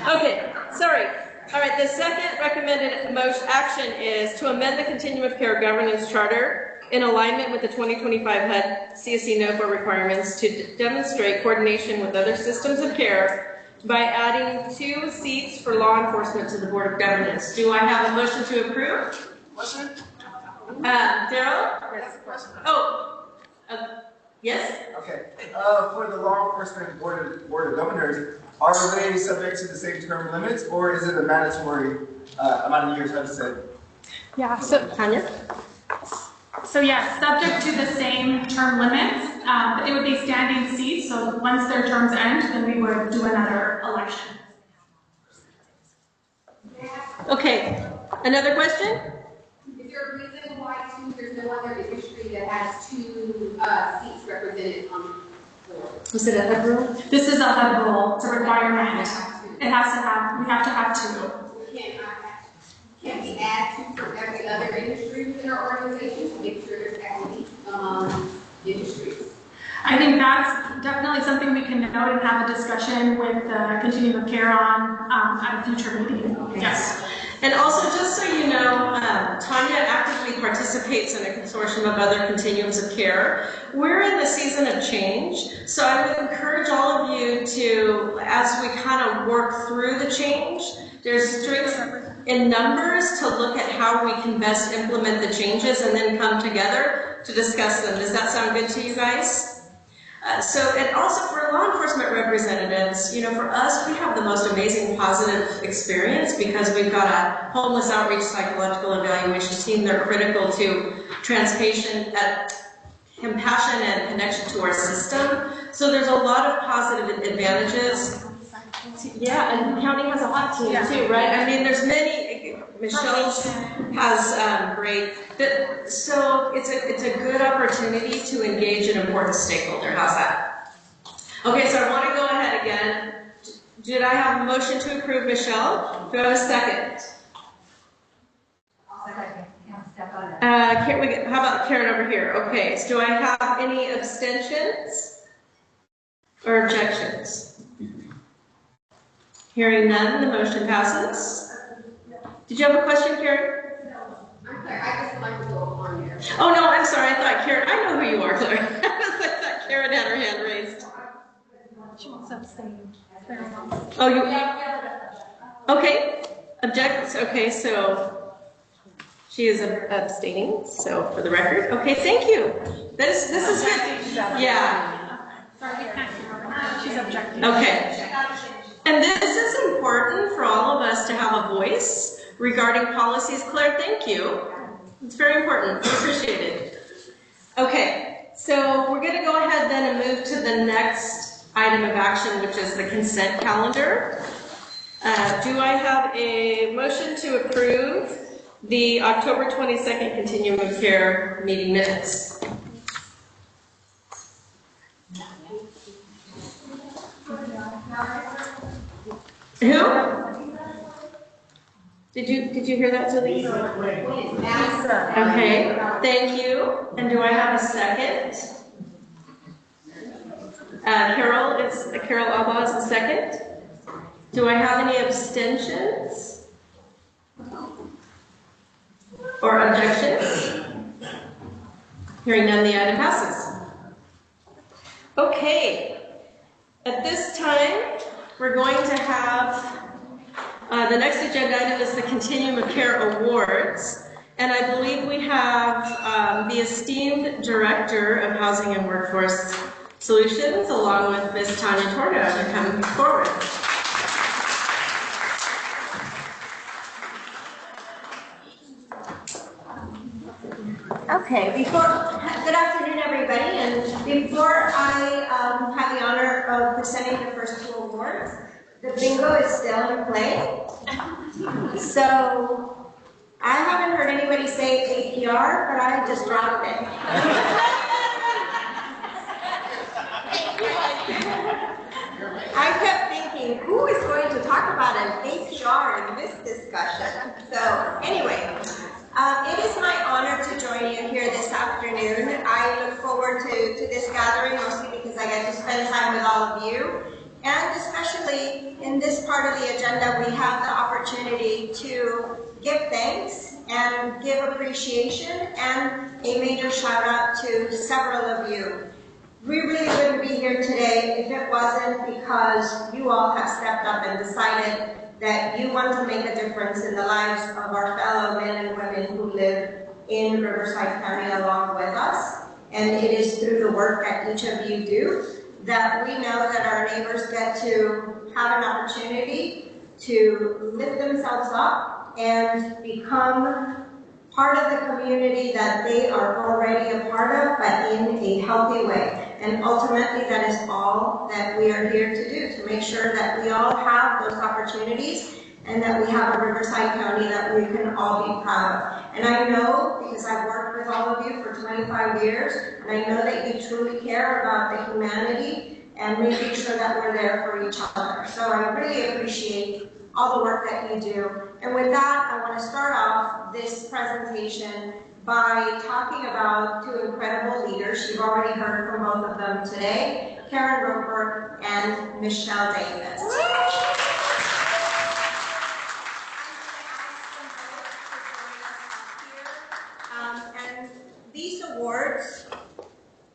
okay, sorry. All right, the second recommended motion action is to amend the Continuum of Care Governance Charter in alignment with the 2025 HUD CSE NOFA requirements to demonstrate coordination with other systems of care by adding 2 seats for law enforcement to the Board of Governance. Do I have a motion to approve? Question? Daryl? Oh, yes? Okay. For the law enforcement board of governors, are they subject to the same term limits, or is it a mandatory amount of years? How to say? Yeah, so Tanya? yes, subject to the same term limits, but it would be standing seats, so once their terms end, then we would do another election. Okay, another question? Is there a reason why there's no other industry that has 2 seats represented on the board? Was it a HUD rule? This is a HUD rule, it's a requirement. We have to have 2. Can we add 2 for every other industry within our organization to make sure there's equity among industries? I think that's definitely something we can note and have a discussion with the Continuum of Care on at a future meeting. Yes. And also, just so you know, Tanya actively participates in a consortium of other continuums of care. We're in the season of change, so I would encourage all of you to, as we kind of work through the change, there's strength in numbers to look at how we can best implement the changes and then come together to discuss them. Does that sound good to you guys? And also for law enforcement representatives, you know, for us, we have the most amazing positive experience because we've got a homeless outreach psychological evaluation team. They're critical to compassion and connection to our system. So there's a lot of positive advantages. Yeah, and the county has a hot team too, right? I mean, there's many. Michelle's has great. So it's a good opportunity to engage an important stakeholder. How's that? Okay, so I want to go ahead again. Did I have a motion to approve, Michelle? Do I have a second? How about Karen over here? Okay, so do I have any abstentions or objections? Hearing none, the motion passes. Did you have a question, Karen? No, I'm sorry, I just would like to go on there. Oh, no, I'm sorry. I thought Karen, I know who you are, Claire. I thought Karen had her hand raised. She wants to abstain. Oh, you, okay. Object, okay, so she is abstaining, so for the record. Okay, thank you. This is good. Yeah. Sorry, we can't hear her. She's objecting. Okay. And this is important for all of us to have a voice regarding policies. Claire, thank you. It's very important. We appreciate it. Okay, so we're going to go ahead then and move to the next item of action, which is the consent calendar. Do I have a motion to approve the October 22nd Continuum of Care meeting minutes? Who? Did you hear that, Julie? Okay, thank you. And do I have a second? Carol Alba is the second. Do I have any abstentions? Or objections? Hearing none, the item passes. Okay, at this time, we're going to have, the next agenda item is the Continuum of Care Awards. And I believe we have the esteemed Director of Housing and Workforce Solutions, along with Ms. Tanya Torga, to come forward. Okay, good afternoon, everybody, and before I have the honor of presenting the first two awards, the bingo is still in play. So, I haven't heard anybody say APR, but I just dropped it. I kept thinking, who is going to talk about an APR in this discussion? So, anyway. It is my honor to join you here this afternoon. I look forward to this gathering, mostly because I get to spend time with all of you. And especially in this part of the agenda, we have the opportunity to give thanks and give appreciation and a major shout out to several of you. We really wouldn't be here today if it wasn't because you all have stepped up and decided that you want to make a difference in the lives of our fellow men and women who live in Riverside County along with us. And it is through the work that each of you do that we know that our neighbors get to have an opportunity to lift themselves up and become part of the community that they are already a part of, but in a healthy way. And ultimately, that is all that we are here to do, to make sure that we all have those opportunities and that we have a Riverside County that we can all be proud of. And I know, because I've worked with all of you for 25 years, and I know that you truly care about the humanity and making sure that we're there for each other. So I really appreciate all the work that you do. And with that, I want to start off this presentation by talking about two incredible leaders. You've already heard from both of them today, Karen Roper and Michelle Davis. And these awards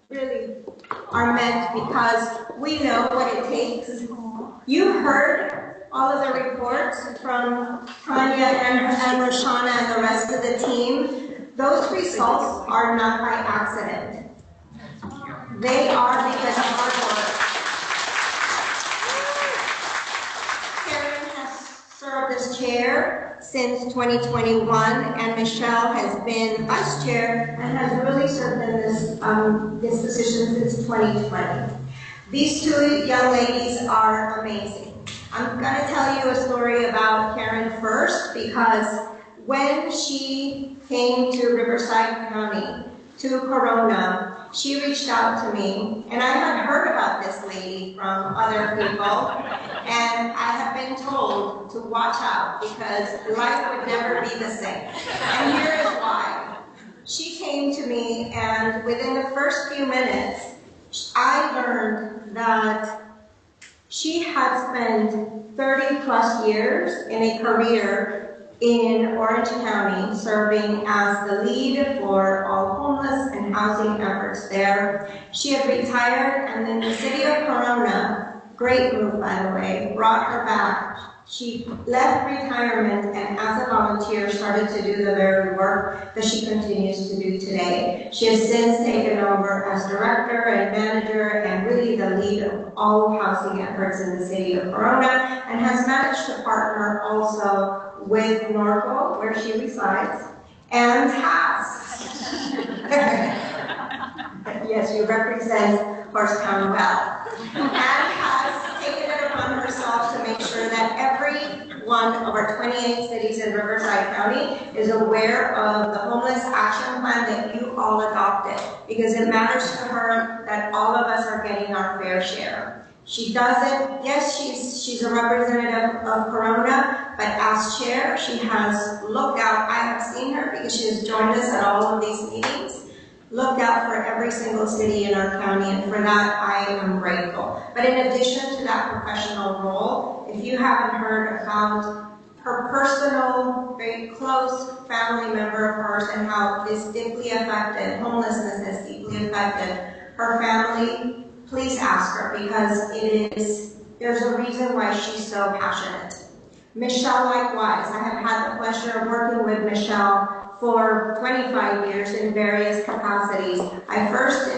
really are meant because we know what it takes. You heard all of the reports from Tanya and Roshana and the rest of the team. Those results are not by accident. They are because of hard work. Karen has served as chair since 2021, and Michelle has been vice chair and has really served in this position since 2020. These two young ladies are amazing. I'm going to tell you a story about Karen first, because when she came to Riverside County, to Corona, she reached out to me, and I had heard about this lady from other people, and I have been told to watch out because life would never be the same. And here is why. She came to me, and within the first few minutes, I learned that she had spent 30 plus years in a career in Orange County, serving as the lead for all homeless and housing efforts there. She had retired, and then the city of Corona, great move by the way, brought her back. She left retirement and as a volunteer started to do the very work that she continues to do today. She has since taken over as director and manager and really the lead of all housing efforts in the city of Corona, and has managed to partner also with Norco, where she resides, and has. Yes, you represent Horstown well. And has taken it upon herself to make sure that every one of our 28 cities in Riverside County is aware of the homeless action plan that you all adopted, because it matters to her that all of us are getting our fair share. She doesn't, yes, she's a representative of Corona, but as chair, she has looked out. I have seen her because she has joined us at all of these meetings, looked out for every single city in our county, and for that I am grateful. But in addition to that professional role, if you haven't heard about her personal, very close family member of hers and how this deeply affected, homelessness has deeply affected her family, please ask her, because there's a reason why she's so passionate. Michelle, likewise. I have had the pleasure of working with Michelle for 25 years in various capacities. I first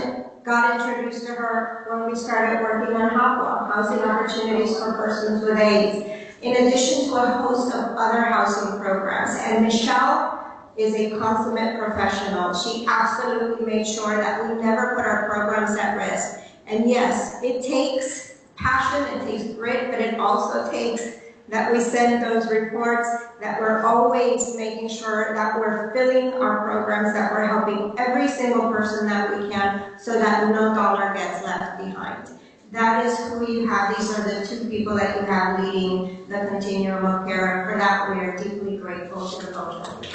got introduced to her when we started working on HOPWA, Housing Opportunities for Persons with AIDS, in addition to a host of other housing programs. And Michelle is a consummate professional. She absolutely made sure that we never put our programs at risk. And yes, it takes passion, it takes grit, but it also takes that we send those reports, that we're always making sure that we're filling our programs, that we're helping every single person that we can, so that no dollar gets left behind. That is who you have. These are the two people that you have leading the Continuum of Care, and for that we are deeply grateful to the both of you.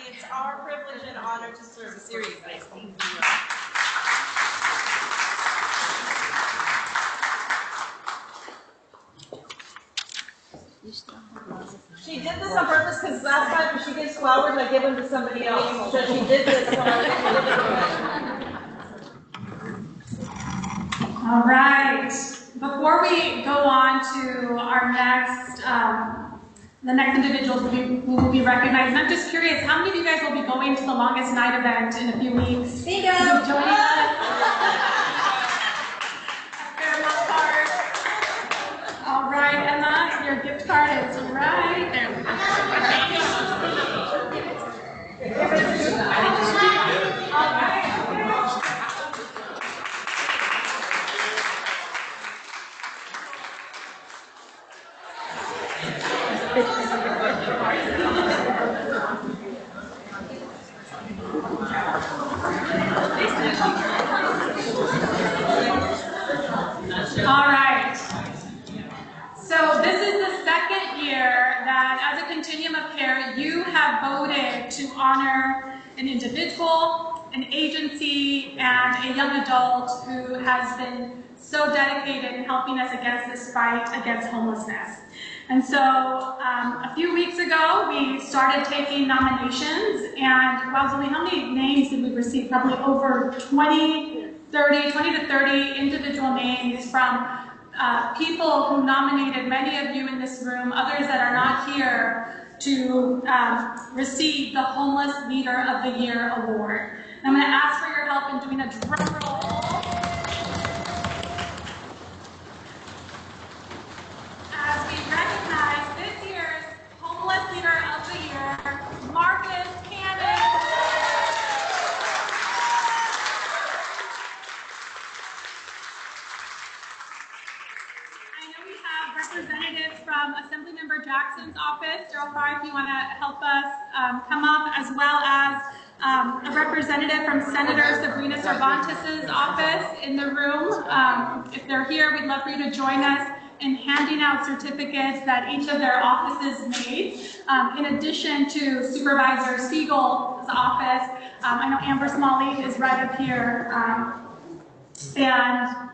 It's our privilege and honor to serve a series like this. She did this on purpose because last time she gets flowers, I give them to somebody else. So she did this. All right. Before we go on to our next, the next individuals who will be recognized, and I'm just curious, how many of you guys will be going to the Longest Night event in a few weeks? Bingo! Joining us? Fairmont card. All right, Emma, your gift card is right there. All right. All right. So this is the second year that as a Continuum of Care, you have voted to honor an individual, an agency, and a young adult who has been so dedicated in helping us against this fight against homelessness. And so a few weeks ago, we started taking nominations, and wow, Zoe, how many names did we receive? Probably over 20 to 30 individual names from people who nominated, many of you in this room, others that are not here, to receive the Homeless Leader of the Year award. And I'm going to ask for your help in doing a drum roll. As we recognize this year's Homeless Leader of the Year, Marcus Cannon. Representatives from Assemblymember Jackson's office, Daryl Fry, if you want to help us come up, as well as a representative from Senator Sabrina Cervantes' office in the room. If they're here, we'd love for you to join us in handing out certificates that each of their offices made. In addition to Supervisor Siegel's office, I know Amber Smalley is right up here, and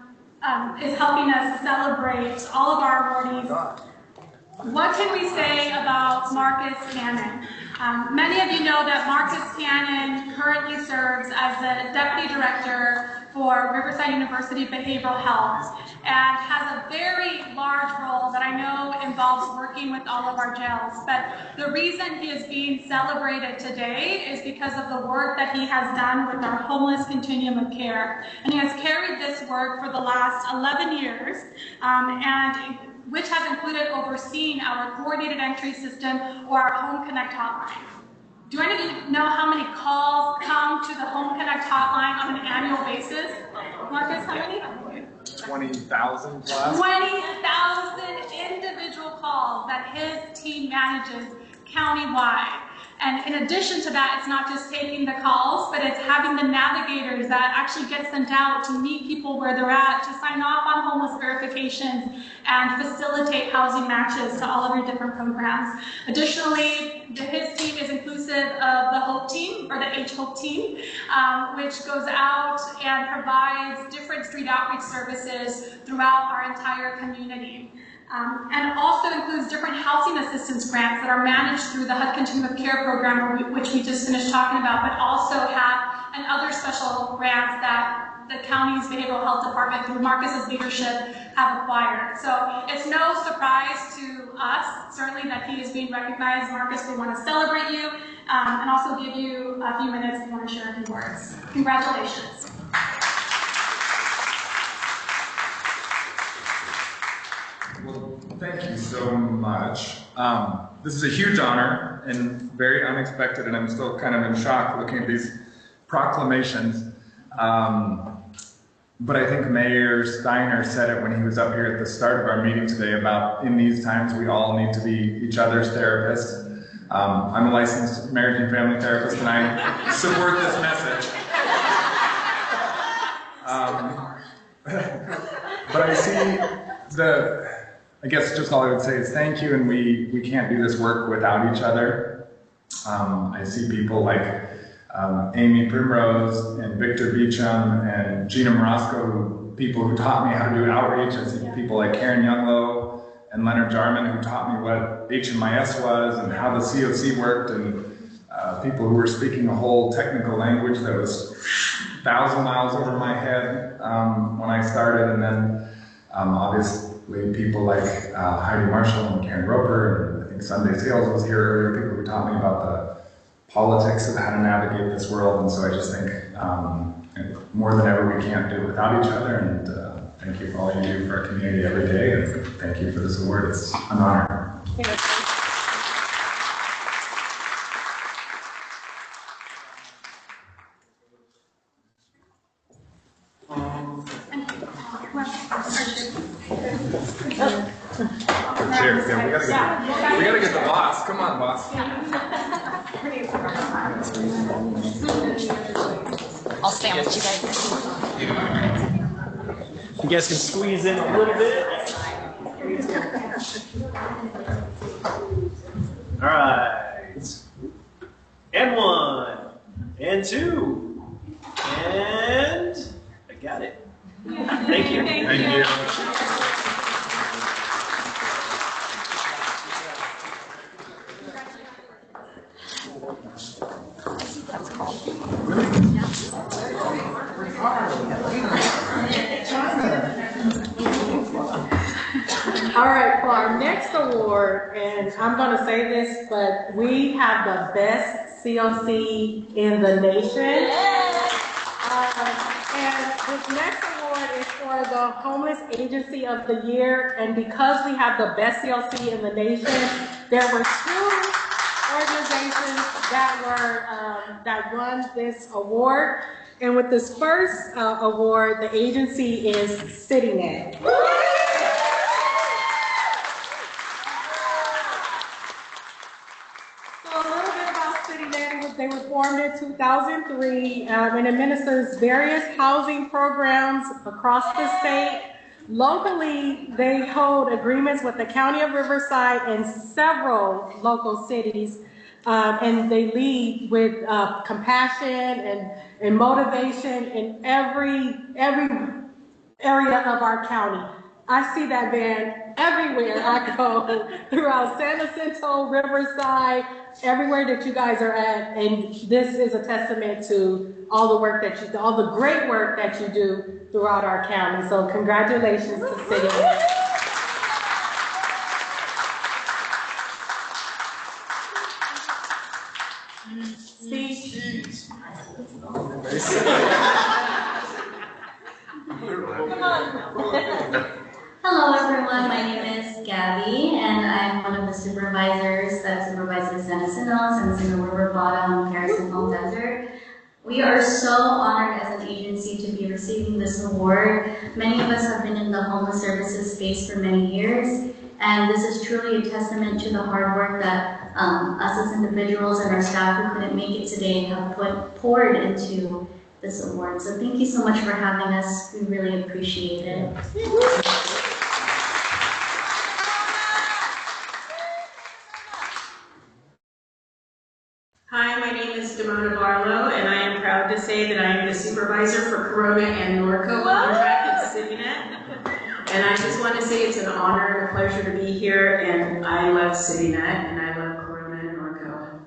is helping us celebrate all of our awardees. What can we say about Marcus Cannon? Many of you know that Marcus Cannon currently serves as the Deputy Director for Riverside University Behavioral Health and has a very large role that I know involves working with all of our jails. But the reason he is being celebrated today is because of the work that he has done with our homeless continuum of care. And he has carried this work for the last 11 years, which has included overseeing our coordinated entry system or our Home Connect hotline. Do any of you know how many calls come to the Home Connect hotline on an annual basis? Marcus, how many? 20,000 plus. 20,000 individual calls that his team manages countywide. And in addition to that, it's not just taking the calls, but it's having the navigators that actually get sent out to meet people where they're at, to sign off on homeless verifications, and facilitate housing matches to all of your different programs. Additionally, his team is inclusive of the HOPE team, or the H-HOPE team, which goes out and provides different street outreach services throughout our entire community. And also includes different housing assistance grants that are managed through the HUD Continuum of Care program, which we just finished talking about, but also have and other special grants that the county's behavioral health department, through Marcus's leadership, have acquired. So it's no surprise to us, certainly, that he is being recognized. Marcus, we want to celebrate you and also give you a few minutes if you want to share a few words. Congratulations. Well, thank you so much. This is a huge honor and very unexpected, and I'm still kind of in shock looking at these proclamations. But I think Mayor Steiner said it when he was up here at the start of our meeting today about in these times we all need to be each other's therapists. I'm a licensed marriage and family therapist, and I support this message. But I see I guess just all I would say is thank you, and we can't do this work without each other. I see people like Amy Primrose and Victor Beecham and Gina Morosco, people who taught me how to do outreach. I see people like Karen Younglow and Leonard Jarman, who taught me what HMIS was and how the COC worked, and people who were speaking a whole technical language that was 1,000 miles over my head when I started, and then obviously people like Heidi Marshall and Karen Roper, and I think Sunday Sales was here earlier, people who taught me about the politics of how to navigate this world. And so I just think more than ever we can't do it without each other, and thank you for all you do for our community every day, and thank you for this award. It's an honor. Cheers. Yeah, we gotta get the boss. Come on, boss. I'll stand with you guys. You guys can squeeze in a little bit. All right. And one. And two. And I got it. Thank you. Thank you. All right, for our next award, and I'm going to say this, but we have the best COC in the nation. And this next award is for the Homeless Agency of the Year, and because we have the best COC in the nation, there were two organizations that won this award. And with this first award, the agency is CityNet. They were formed in 2003 and administers various housing programs across the state. Locally, they hold agreements with the County of Riverside and several local cities, and they lead with compassion and motivation in every area of our county. I see that van everywhere I go throughout San Jacinto, Riverside, everywhere that you guys are at, and this is a testament to all the work that you do, all the great work that you do throughout our county. So congratulations to City. Speech. Come on. Hello everyone, my name is Gabby and I'm one of the supervisors that supervises San Jacinto, San Jacinto River Bottom, Garrison Home Desert. We are so honored as an agency to be receiving this award. Many of us have been in the homeless services space for many years, and this is truly a testament to the hard work that us as individuals and our staff who couldn't make it today have poured into this award. So thank you so much for having us. We really appreciate it. Hi, my name is Damona Barlow, and I am proud to say that I am the supervisor for Corona and Norco contract at CityNet. And I just want to say it's an honor and a pleasure to be here, and I love CityNet, and I love Corona and Norco.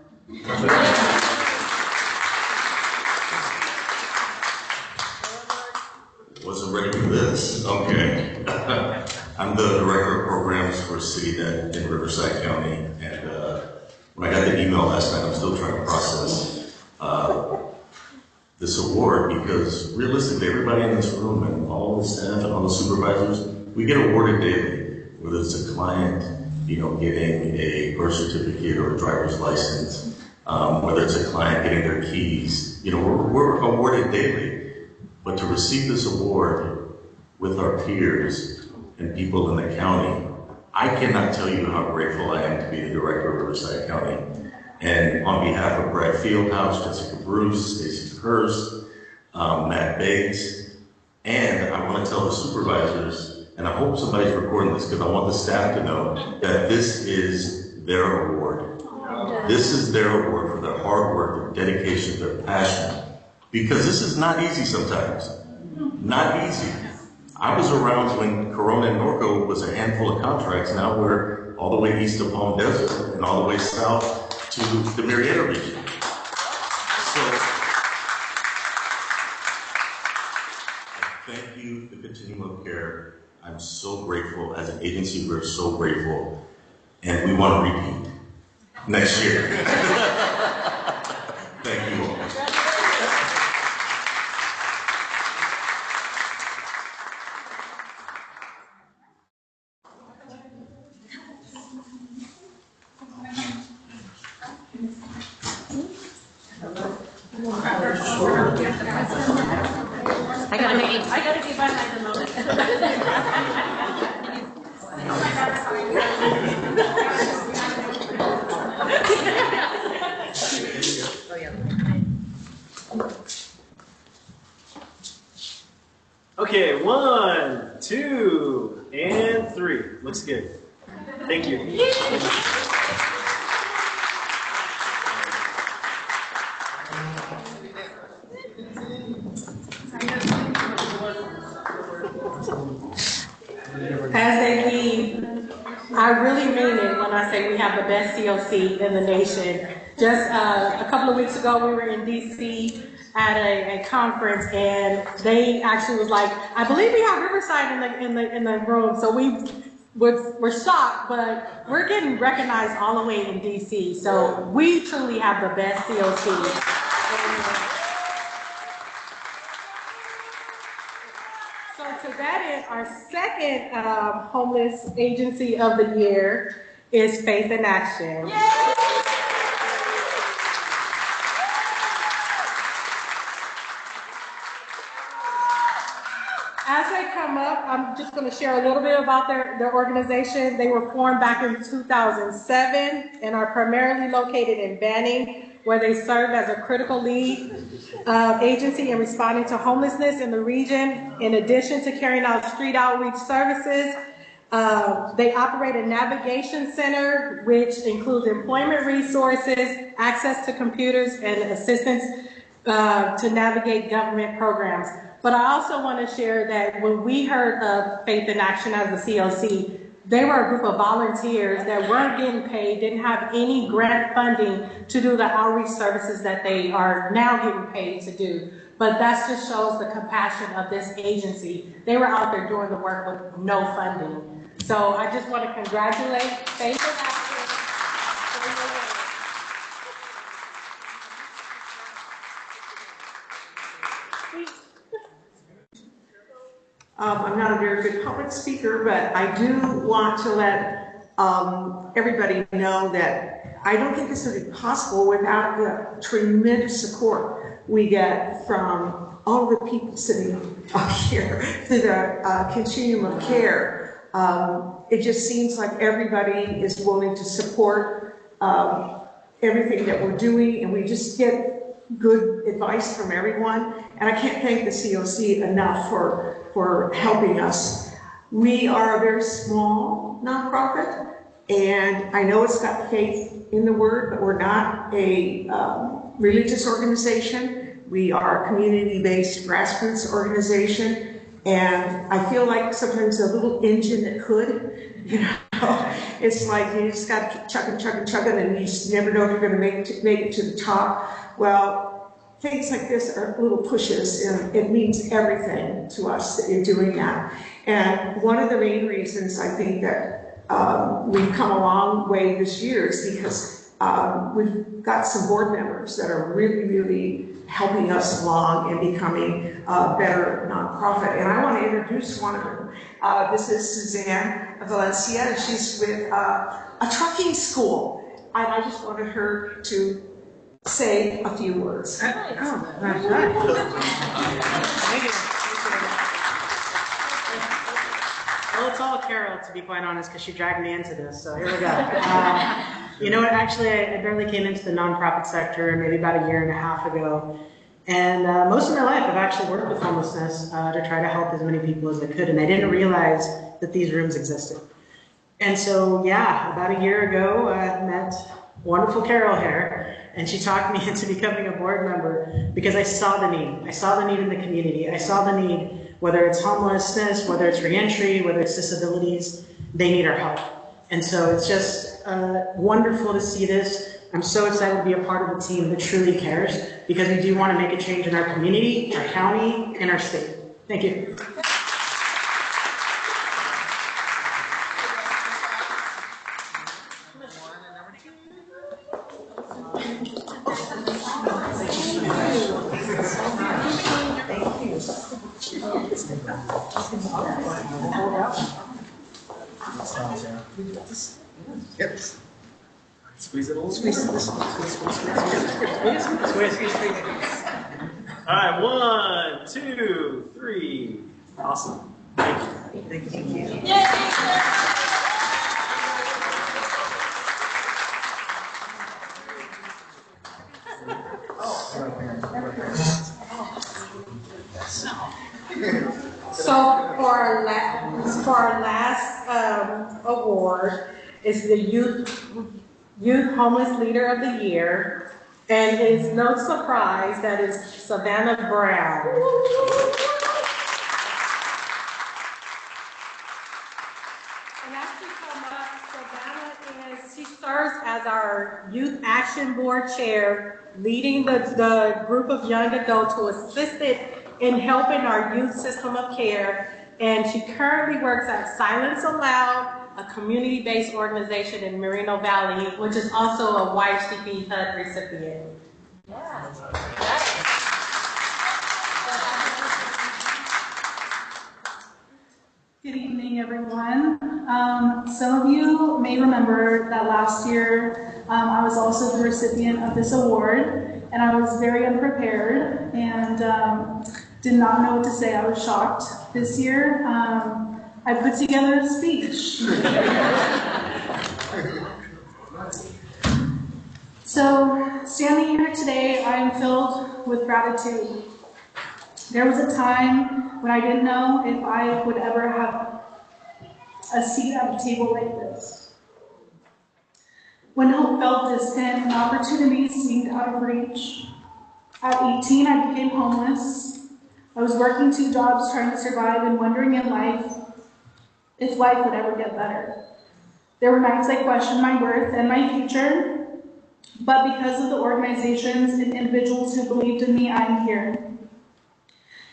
Wasn't ready for this. Okay. I'm the director of programs for CityNet in Riverside County, and when I got the email last night, I'm still trying to process this award, because realistically, everybody in this room and all the staff and all the supervisors, we get awarded daily, whether it's a client, getting a birth certificate or a driver's license, whether it's a client getting their keys, we're awarded daily. But to receive this award with our peers and people in the county, I cannot tell you how grateful I am to be the director of Riverside County. And on behalf of Brad Fieldhouse, Jessica Bruce, Stacey Hurst, Matt Bates, and I want to tell the supervisors, and I hope somebody's recording this because I want the staff to know that this is their award. This is their award for their hard work, their dedication, their passion. Because this is not easy sometimes. Not easy. I was around when Corona and Norco was a handful of contracts. Now we're all the way east of Palm Desert and all the way south to the Marietta region. So, thank you, the Continuum of Care. I'm so grateful. As an agency, we're so grateful. And we want to repeat next year. Thank you all. I gotta be behind the moment. Okay, 1, 2, and 3. Looks good. Thank you. As they leave, I really mean it when I say we have the best COC in the nation. Just a couple of weeks ago, we were in DC at a conference, and they actually was like, I believe we have Riverside in the room. So we're shocked, but we're getting recognized all the way in DC. So we truly have the best COC. So to that end, our second homeless agency of the year is Faith in Action. As they come up, I'm just going to share a little bit about their organization. They were formed back in 2007 and are primarily located in Banning, where they serve as a critical lead agency in responding to homelessness in the region. In addition to carrying out street outreach services, they operate a navigation center, which includes employment resources, access to computers, and assistance to navigate government programs. But I also want to share that when we heard of Faith in Action as the COC, they were a group of volunteers that weren't getting paid, didn't have any grant funding to do the outreach services that they are now getting paid to do. But that just shows the compassion of this agency. They were out there doing the work with no funding. So I just want to congratulate Faith in Action. I'm not a very good public speaker, but I do want to let everybody know that I don't think this would be possible without the tremendous support we get from all of the people sitting up here through the Continuum of Care. It just seems like everybody is willing to support everything that we're doing, and we just get good advice from everyone. And I can't thank the COC enough for helping us. We are a very small nonprofit, and I know it's got faith in the word, but we're not a religious organization. We are a community-based grassroots organization, and I feel like sometimes a little engine that could, you know, it's like you just got to keep chugging, and you just never know if you're going to make it to the top. Well, things like this are little pushes, and it means everything to us that you're doing that. And one of the main reasons I think that we've come a long way this year is because we've got some board members that are really helping us along and becoming a better nonprofit. And I want to introduce one of them. This is Suzanne Valencia, and she's with a trucking school. And I just wanted her to say a few words. Oh, that's right. Well, it's all Carol, to be quite honest, because she dragged me into this, so here we go. You know what, actually, I barely came into the nonprofit sector maybe about a year and a half ago, and most of my life I've actually worked with homelessness to try to help as many people as I could, and I didn't realize that these rooms existed. And so, yeah, about a year ago, I met wonderful Carol here, and she talked me into becoming a board member because I saw the need. I saw the need in the community. I saw the need. Whether it's homelessness, whether it's reentry, whether it's disabilities, they need our help. And so it's just wonderful to see this. I'm so excited to be a part of a team that truly cares, because we do want to make a change in our community, our county, and our state. Thank you. Yep. Squeeze it a little. Squeeze. All right, 1, 2, 3. Awesome. Thank you. Thank you. So for our last award is the Youth Homeless Leader of the Year, and it's no surprise that it's Savannah Brown. And as she come up, Savannah she serves as our Youth Action Board Chair, leading the group of young adults who assisted in helping our youth system of care, and she currently works at Silence Aloud, a community-based organization in Moreno Valley, which is also a YCP HUD recipient. Good evening, everyone. Some of you may remember that last year I was also the recipient of this award, and I was very unprepared and did not know what to say. I was shocked. This year, I put together a speech. So, standing here today, I am filled with gratitude. There was a time when I didn't know if I would ever have a seat at a table like this. When hope felt distant and opportunities seemed out of reach. At 18, I became homeless. I was working 2 jobs trying to survive and wondering in life if life would ever get better. There were nights I questioned my worth and my future, but because of the organizations and individuals who believed in me, I'm here.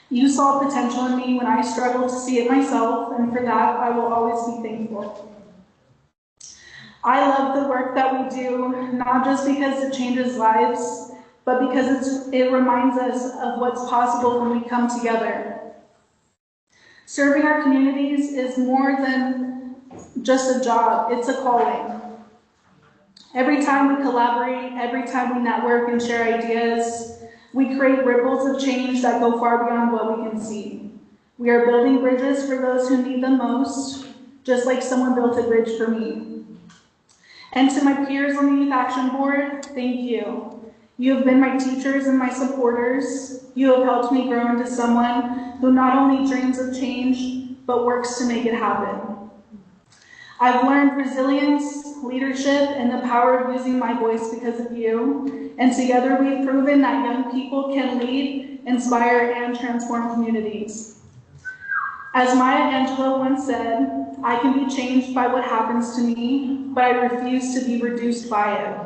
You saw potential in me when I struggled to see it myself, and for that, I will always be thankful. I love the work that we do, not just because it changes lives, but because it reminds us of what's possible when we come together. Serving our communities is more than just a job, it's a calling. Every time we collaborate, every time we network and share ideas, we create ripples of change that go far beyond what we can see. We are building bridges for those who need them most, just like someone built a bridge for me. And to my peers on the Youth Action Board, thank you. You have been my teachers and my supporters. You have helped me grow into someone who not only dreams of change, but works to make it happen. I've learned resilience, leadership, and the power of using my voice because of you. And together we've proven that young people can lead, inspire, and transform communities. As Maya Angelou once said, I can be changed by what happens to me, but I refuse to be reduced by it.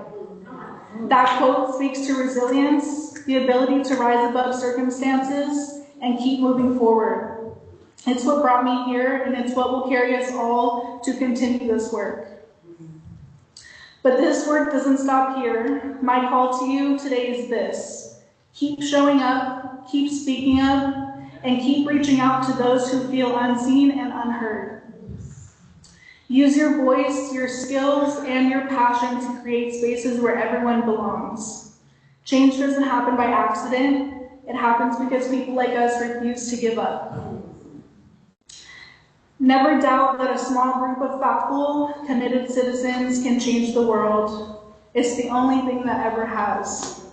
That quote speaks to resilience, the ability to rise above circumstances, and keep moving forward. It's what brought me here, and it's what will carry us all to continue this work. But this work doesn't stop here. My call to you today is this: keep showing up, keep speaking up, and keep reaching out to those who feel unseen and unheard. Use your voice, your skills, and your passion to create spaces where everyone belongs. Change doesn't happen by accident. It happens because people like us refuse to give up. Never doubt that a small group of thoughtful, committed citizens can change the world. It's the only thing that ever has.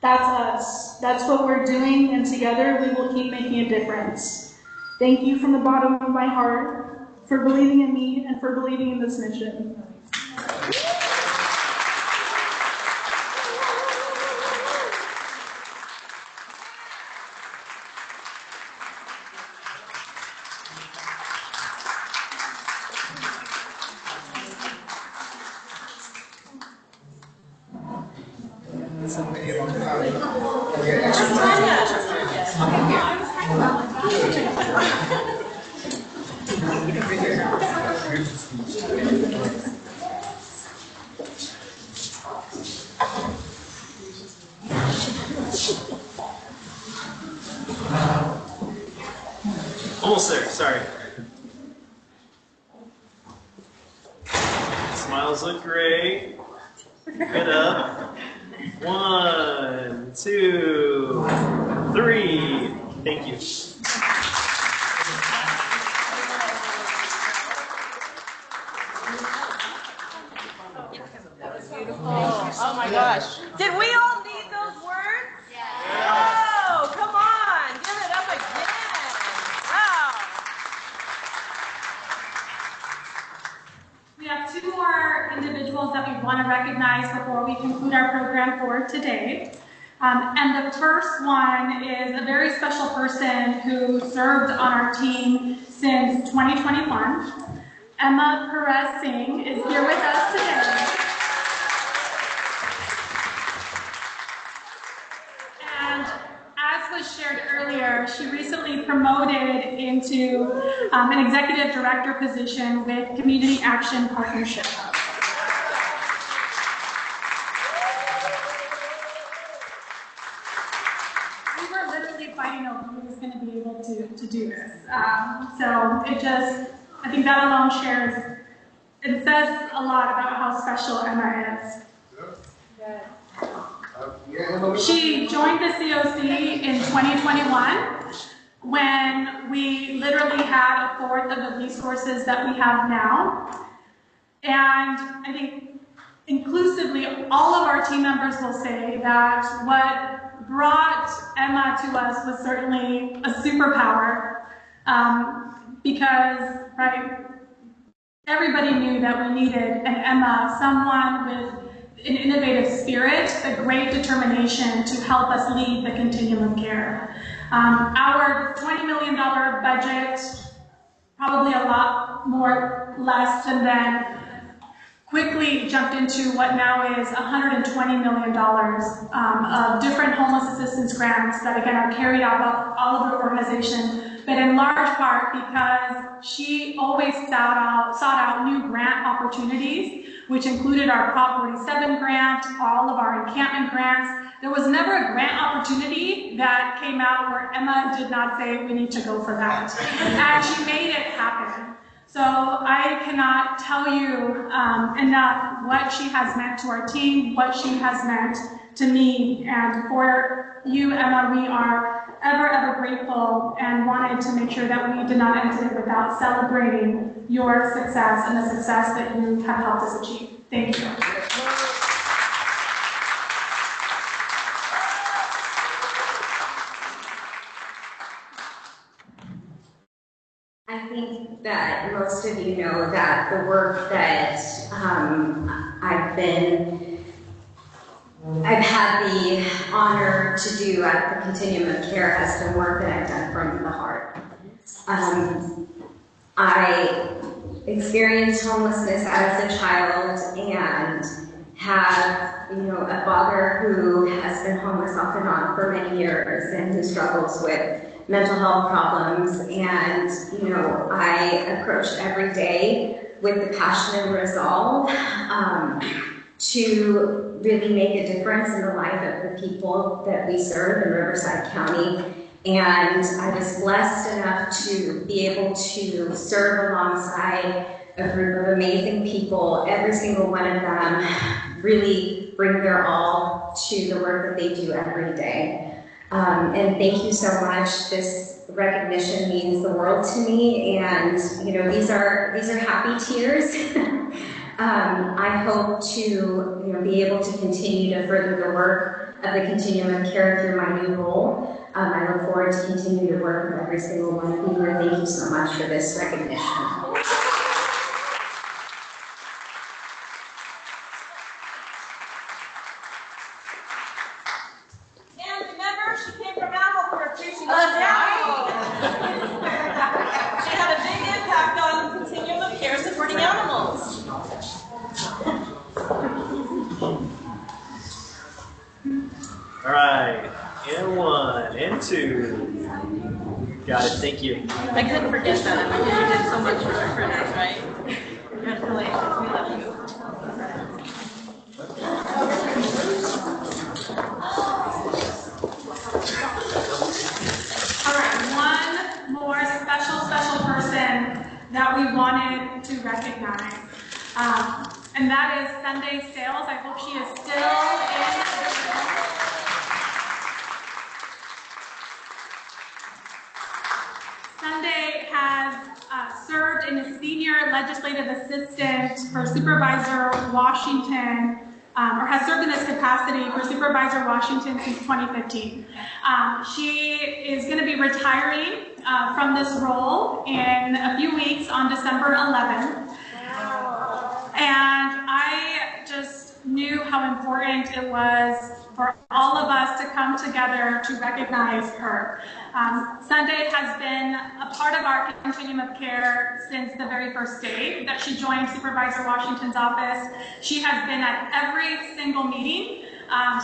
That's us. That's what we're doing, and together we will keep making a difference. Thank you from the bottom of my heart for believing in me and for believing in this mission. Almost there, sorry. Smiles look great. Get up. 1, 2, 3. Thank you. Oh my gosh. Did we all need those words? Oh, come on. Give it up again. Wow. We have two more individuals that we want to recognize before we conclude our program for today. And the first one is a very special person who served on our team since 2021. Emma Perez Singh is here with us today. And as was shared earlier, she recently promoted into an executive director position with Community Action Partnership. We were literally fighting over who was going to be able to do this. So it just, I think that alone shares, it says a lot about how special Emma is. She joined the COC in 2021 when we literally had a fourth of the resources that we have now. And I think inclusively, all of our team members will say that what brought Emma to us was certainly a superpower because, right, everybody knew that we needed an Emma, someone with an innovative spirit, a great determination to help us lead the continuum of care. Our $20 million budget, probably a lot more less than then, quickly jumped into what now is $120 million of different homeless assistance grants that again are carried out by all of the organization, but in large part because she always sought out new grant opportunities, which included our Prop 47 grant, all of our encampment grants. There was never a grant opportunity that came out where Emma did not say, we need to go for that. And she made it happen. So I cannot tell you enough what she has meant to our team, what she has meant to me, and for you, Emma, we are ever grateful and wanted to make sure that we did not end it without celebrating your success and the success that you have helped us achieve. Thank you. I think that most of you know that the work that I've had the honor to do at the Continuum of Care has been work that I've done from the heart. I experienced homelessness as a child and have, a father who has been homeless off and on for many years and who struggles with mental health problems. And, I approached every day with the passion and resolve to really make a difference in the life of the people that we serve in Riverside County. And I was blessed enough to be able to serve alongside a group of amazing people. Every single one of them really bring their all to the work that they do every day. And thank you so much. This recognition means the world to me, and these are happy tears. I hope to be able to continue to further the work of the Continuum of Care through my new role. I look forward to continue to work with every single one of you, and thank you so much for this recognition. And remember, she came from Albuquerque. She loves animals. She had a big impact on the Continuum of Care supporting animals. All right, and 1, and 2. Got it, thank you. I couldn't forget that. I mean, you did so much for us, right? Congratulations. We love you. All right, one more special person that we wanted to recognize. And that is Sunday Sales. I hope she is still in the room. Sunday has served in a senior legislative assistant for Supervisor Washington, or has served in this capacity for Supervisor Washington since 2015. She is going to be retiring from this role in a few weeks on December 11th. And I just knew how important it was for all of us to come together to recognize her. Sunday has been a part of our Continuum of Care since the very first day that she joined Supervisor Washington's office. She has been at every single meeting.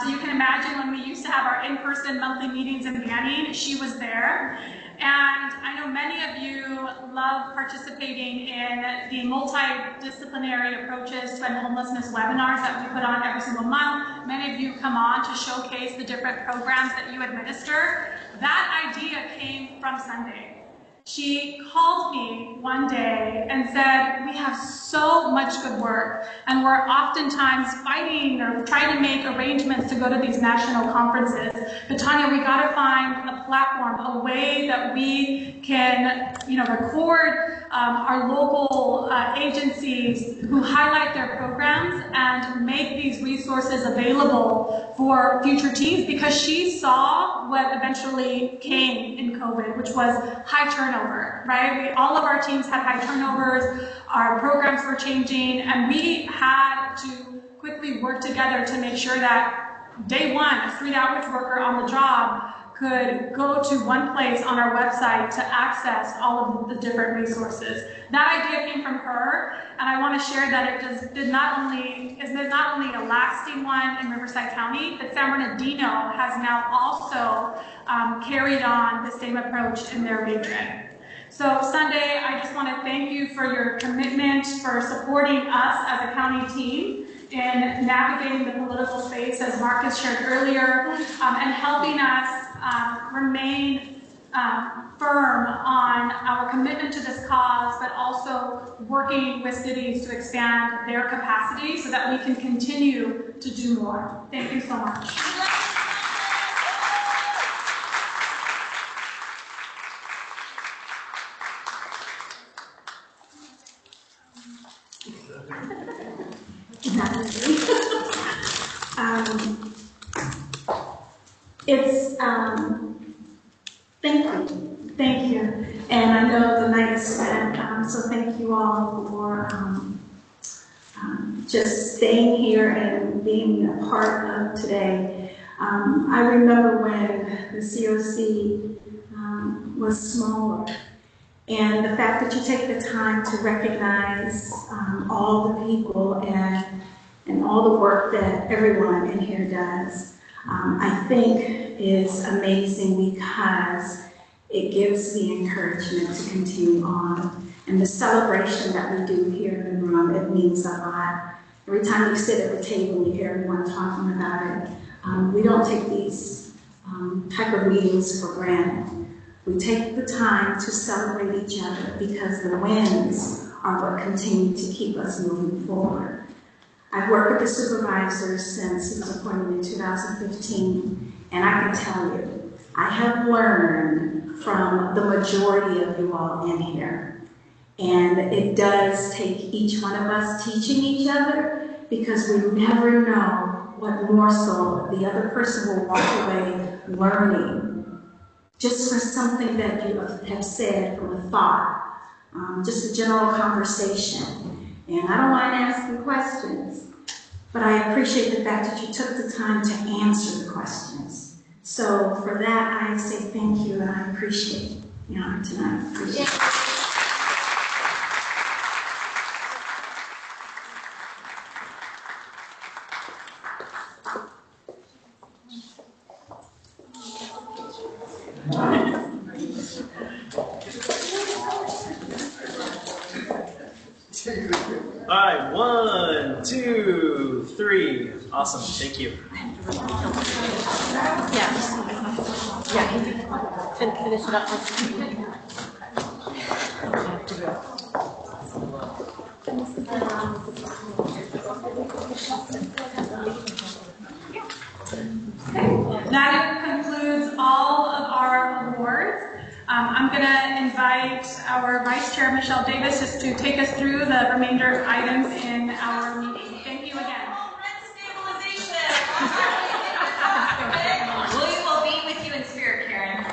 So you can imagine when we used to have our in-person monthly meetings in Banning, she was there. And I know many of you love participating in the multidisciplinary approaches to end homelessness webinars that we put on every single month. Many of you come on to showcase the different programs that you administer. That idea came from Sunday. She called me one day and said, we have so much good work, and we're oftentimes fighting or trying to make arrangements to go to these national conferences. But Tanya, we gotta find a platform, a way that we can, record our local agencies who highlight their programs and make these resources available for future teams, because she saw what eventually came in COVID, which was high turnover, right? All of our teams had high turnovers, our programs were changing, and we had to quickly work together to make sure that day one, a street outreach worker on the job could go to one place on our website to access all of the different resources. That idea came from her, and I want to share that it is not only a lasting one in Riverside County, but San Bernardino has now also carried on the same approach in their region. So Sunday, I just want to thank you for your commitment, for supporting us as a county team in navigating the political space, as Marcus shared earlier, and helping us remain firm on our commitment to this cause, but also working with cities to expand their capacity so that we can continue to do more. Thank you so much. Thank you. And I know the night is spent, so thank you all for just staying here and being a part of today. I remember when the COC was smaller, and the fact that you take the time to recognize all the people and all the work that everyone in here does, I think is amazing because it gives me encouragement to continue on. And the celebration that we do here in the room, it means a lot. Every time you sit at the table and you hear everyone talking about it, we don't take these type of meetings for granted. We take the time to celebrate each other because the wins are what continue to keep us moving forward. I've worked with the supervisors since he was appointed in 2015, and I can tell you, I have learned from the majority of you all in here. And it does take each one of us teaching each other because we never know what morsel the other person will walk away learning just for something that you have said or thought, just a general conversation. And I don't mind asking questions, but I appreciate the fact that you took the time to answer the questions. So for that, I say thank you, and I appreciate the honor tonight. Appreciate it. All right, 1, 2, 3. Awesome, thank you. Finish it up. That concludes all of our awards. I'm going to invite our Vice Chair, Michelle Davis, just to take us through the remainder of items in our meeting. Thank you again. We will be with you in spirit, Karen.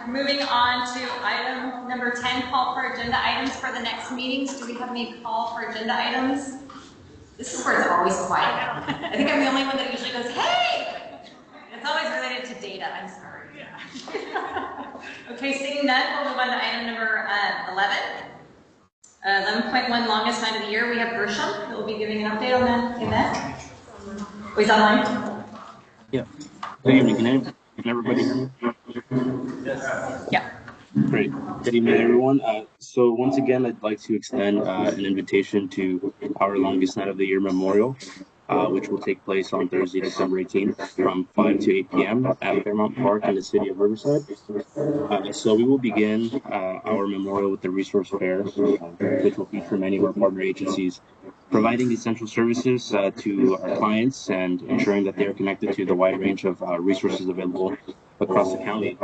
Moving on to item number 10, call for agenda items for the next meetings. Do we have any call for agenda items? This is where it's always quiet. I think I'm the only one that usually goes, hey! It's always related to data, I'm sorry. Okay, seeing none, we'll move on to item number 11. 11.1, longest night of the year. We have Gershom that will be giving an update on that event. Oh, he's online? Yeah. Good evening. Can everybody hear me? Yes. Yeah. Great. Good evening, everyone. So once again, I'd like to extend an invitation to our longest night of the year memorial, which will take place on Thursday, December 18th from 5 to 8 p.m. at Fairmount Park in the city of Riverside. So we will begin our memorial with the resource fair, which will feature many of our partner agencies providing essential services to our clients and ensuring that they are connected to the wide range of resources available across the county.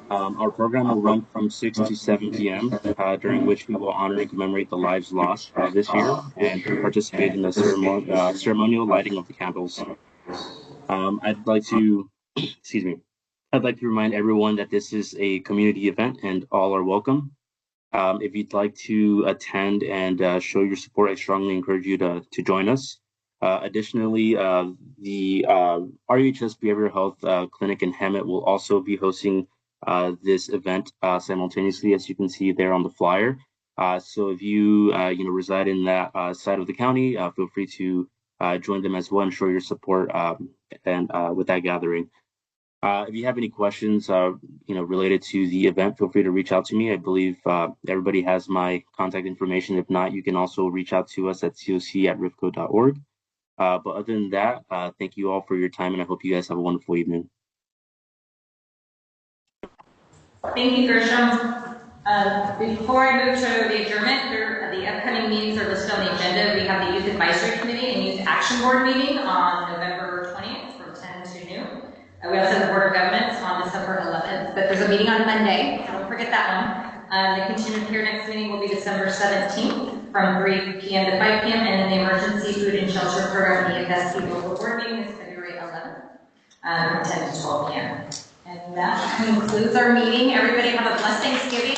Our program will run from 6 to 7 p.m., during which we will honor and commemorate the lives lost this year and participate in the ceremonial lighting of the candles. I'd like to, excuse me, I'd like to remind everyone that this is a community event and all are welcome. If you'd like to attend and show your support, I strongly encourage you to join us. Additionally, the RUHS Behavioral Health Clinic in Hemet will also be hosting this event simultaneously, as you can see there on the flyer. So if you reside in that side of the county, feel free to join them as well and show your support and with that gathering. If you have any questions, related to the event, feel free to reach out to me. I believe everybody has my contact information. If not, you can also reach out to us at coc@rifco.org. But other than that, thank you all for your time, and I hope you guys have a wonderful evening. Thank you, Gershom. Before I move to the adjournment, the upcoming meetings are listed on the agenda. We have the Youth Advisory Committee and Youth Action Board meeting on November 20th from 10 to noon. We also have the Board of Governments on December 11th, but there's a meeting on Monday, so don't forget that one. The Continuum Care next meeting will be December 17th from 3 p.m. to 5 p.m. and then the Emergency Food and Shelter Program EFSP local board meeting is February 11th from 10 to 12 p.m. And that concludes our meeting. Everybody have a blessed Thanksgiving.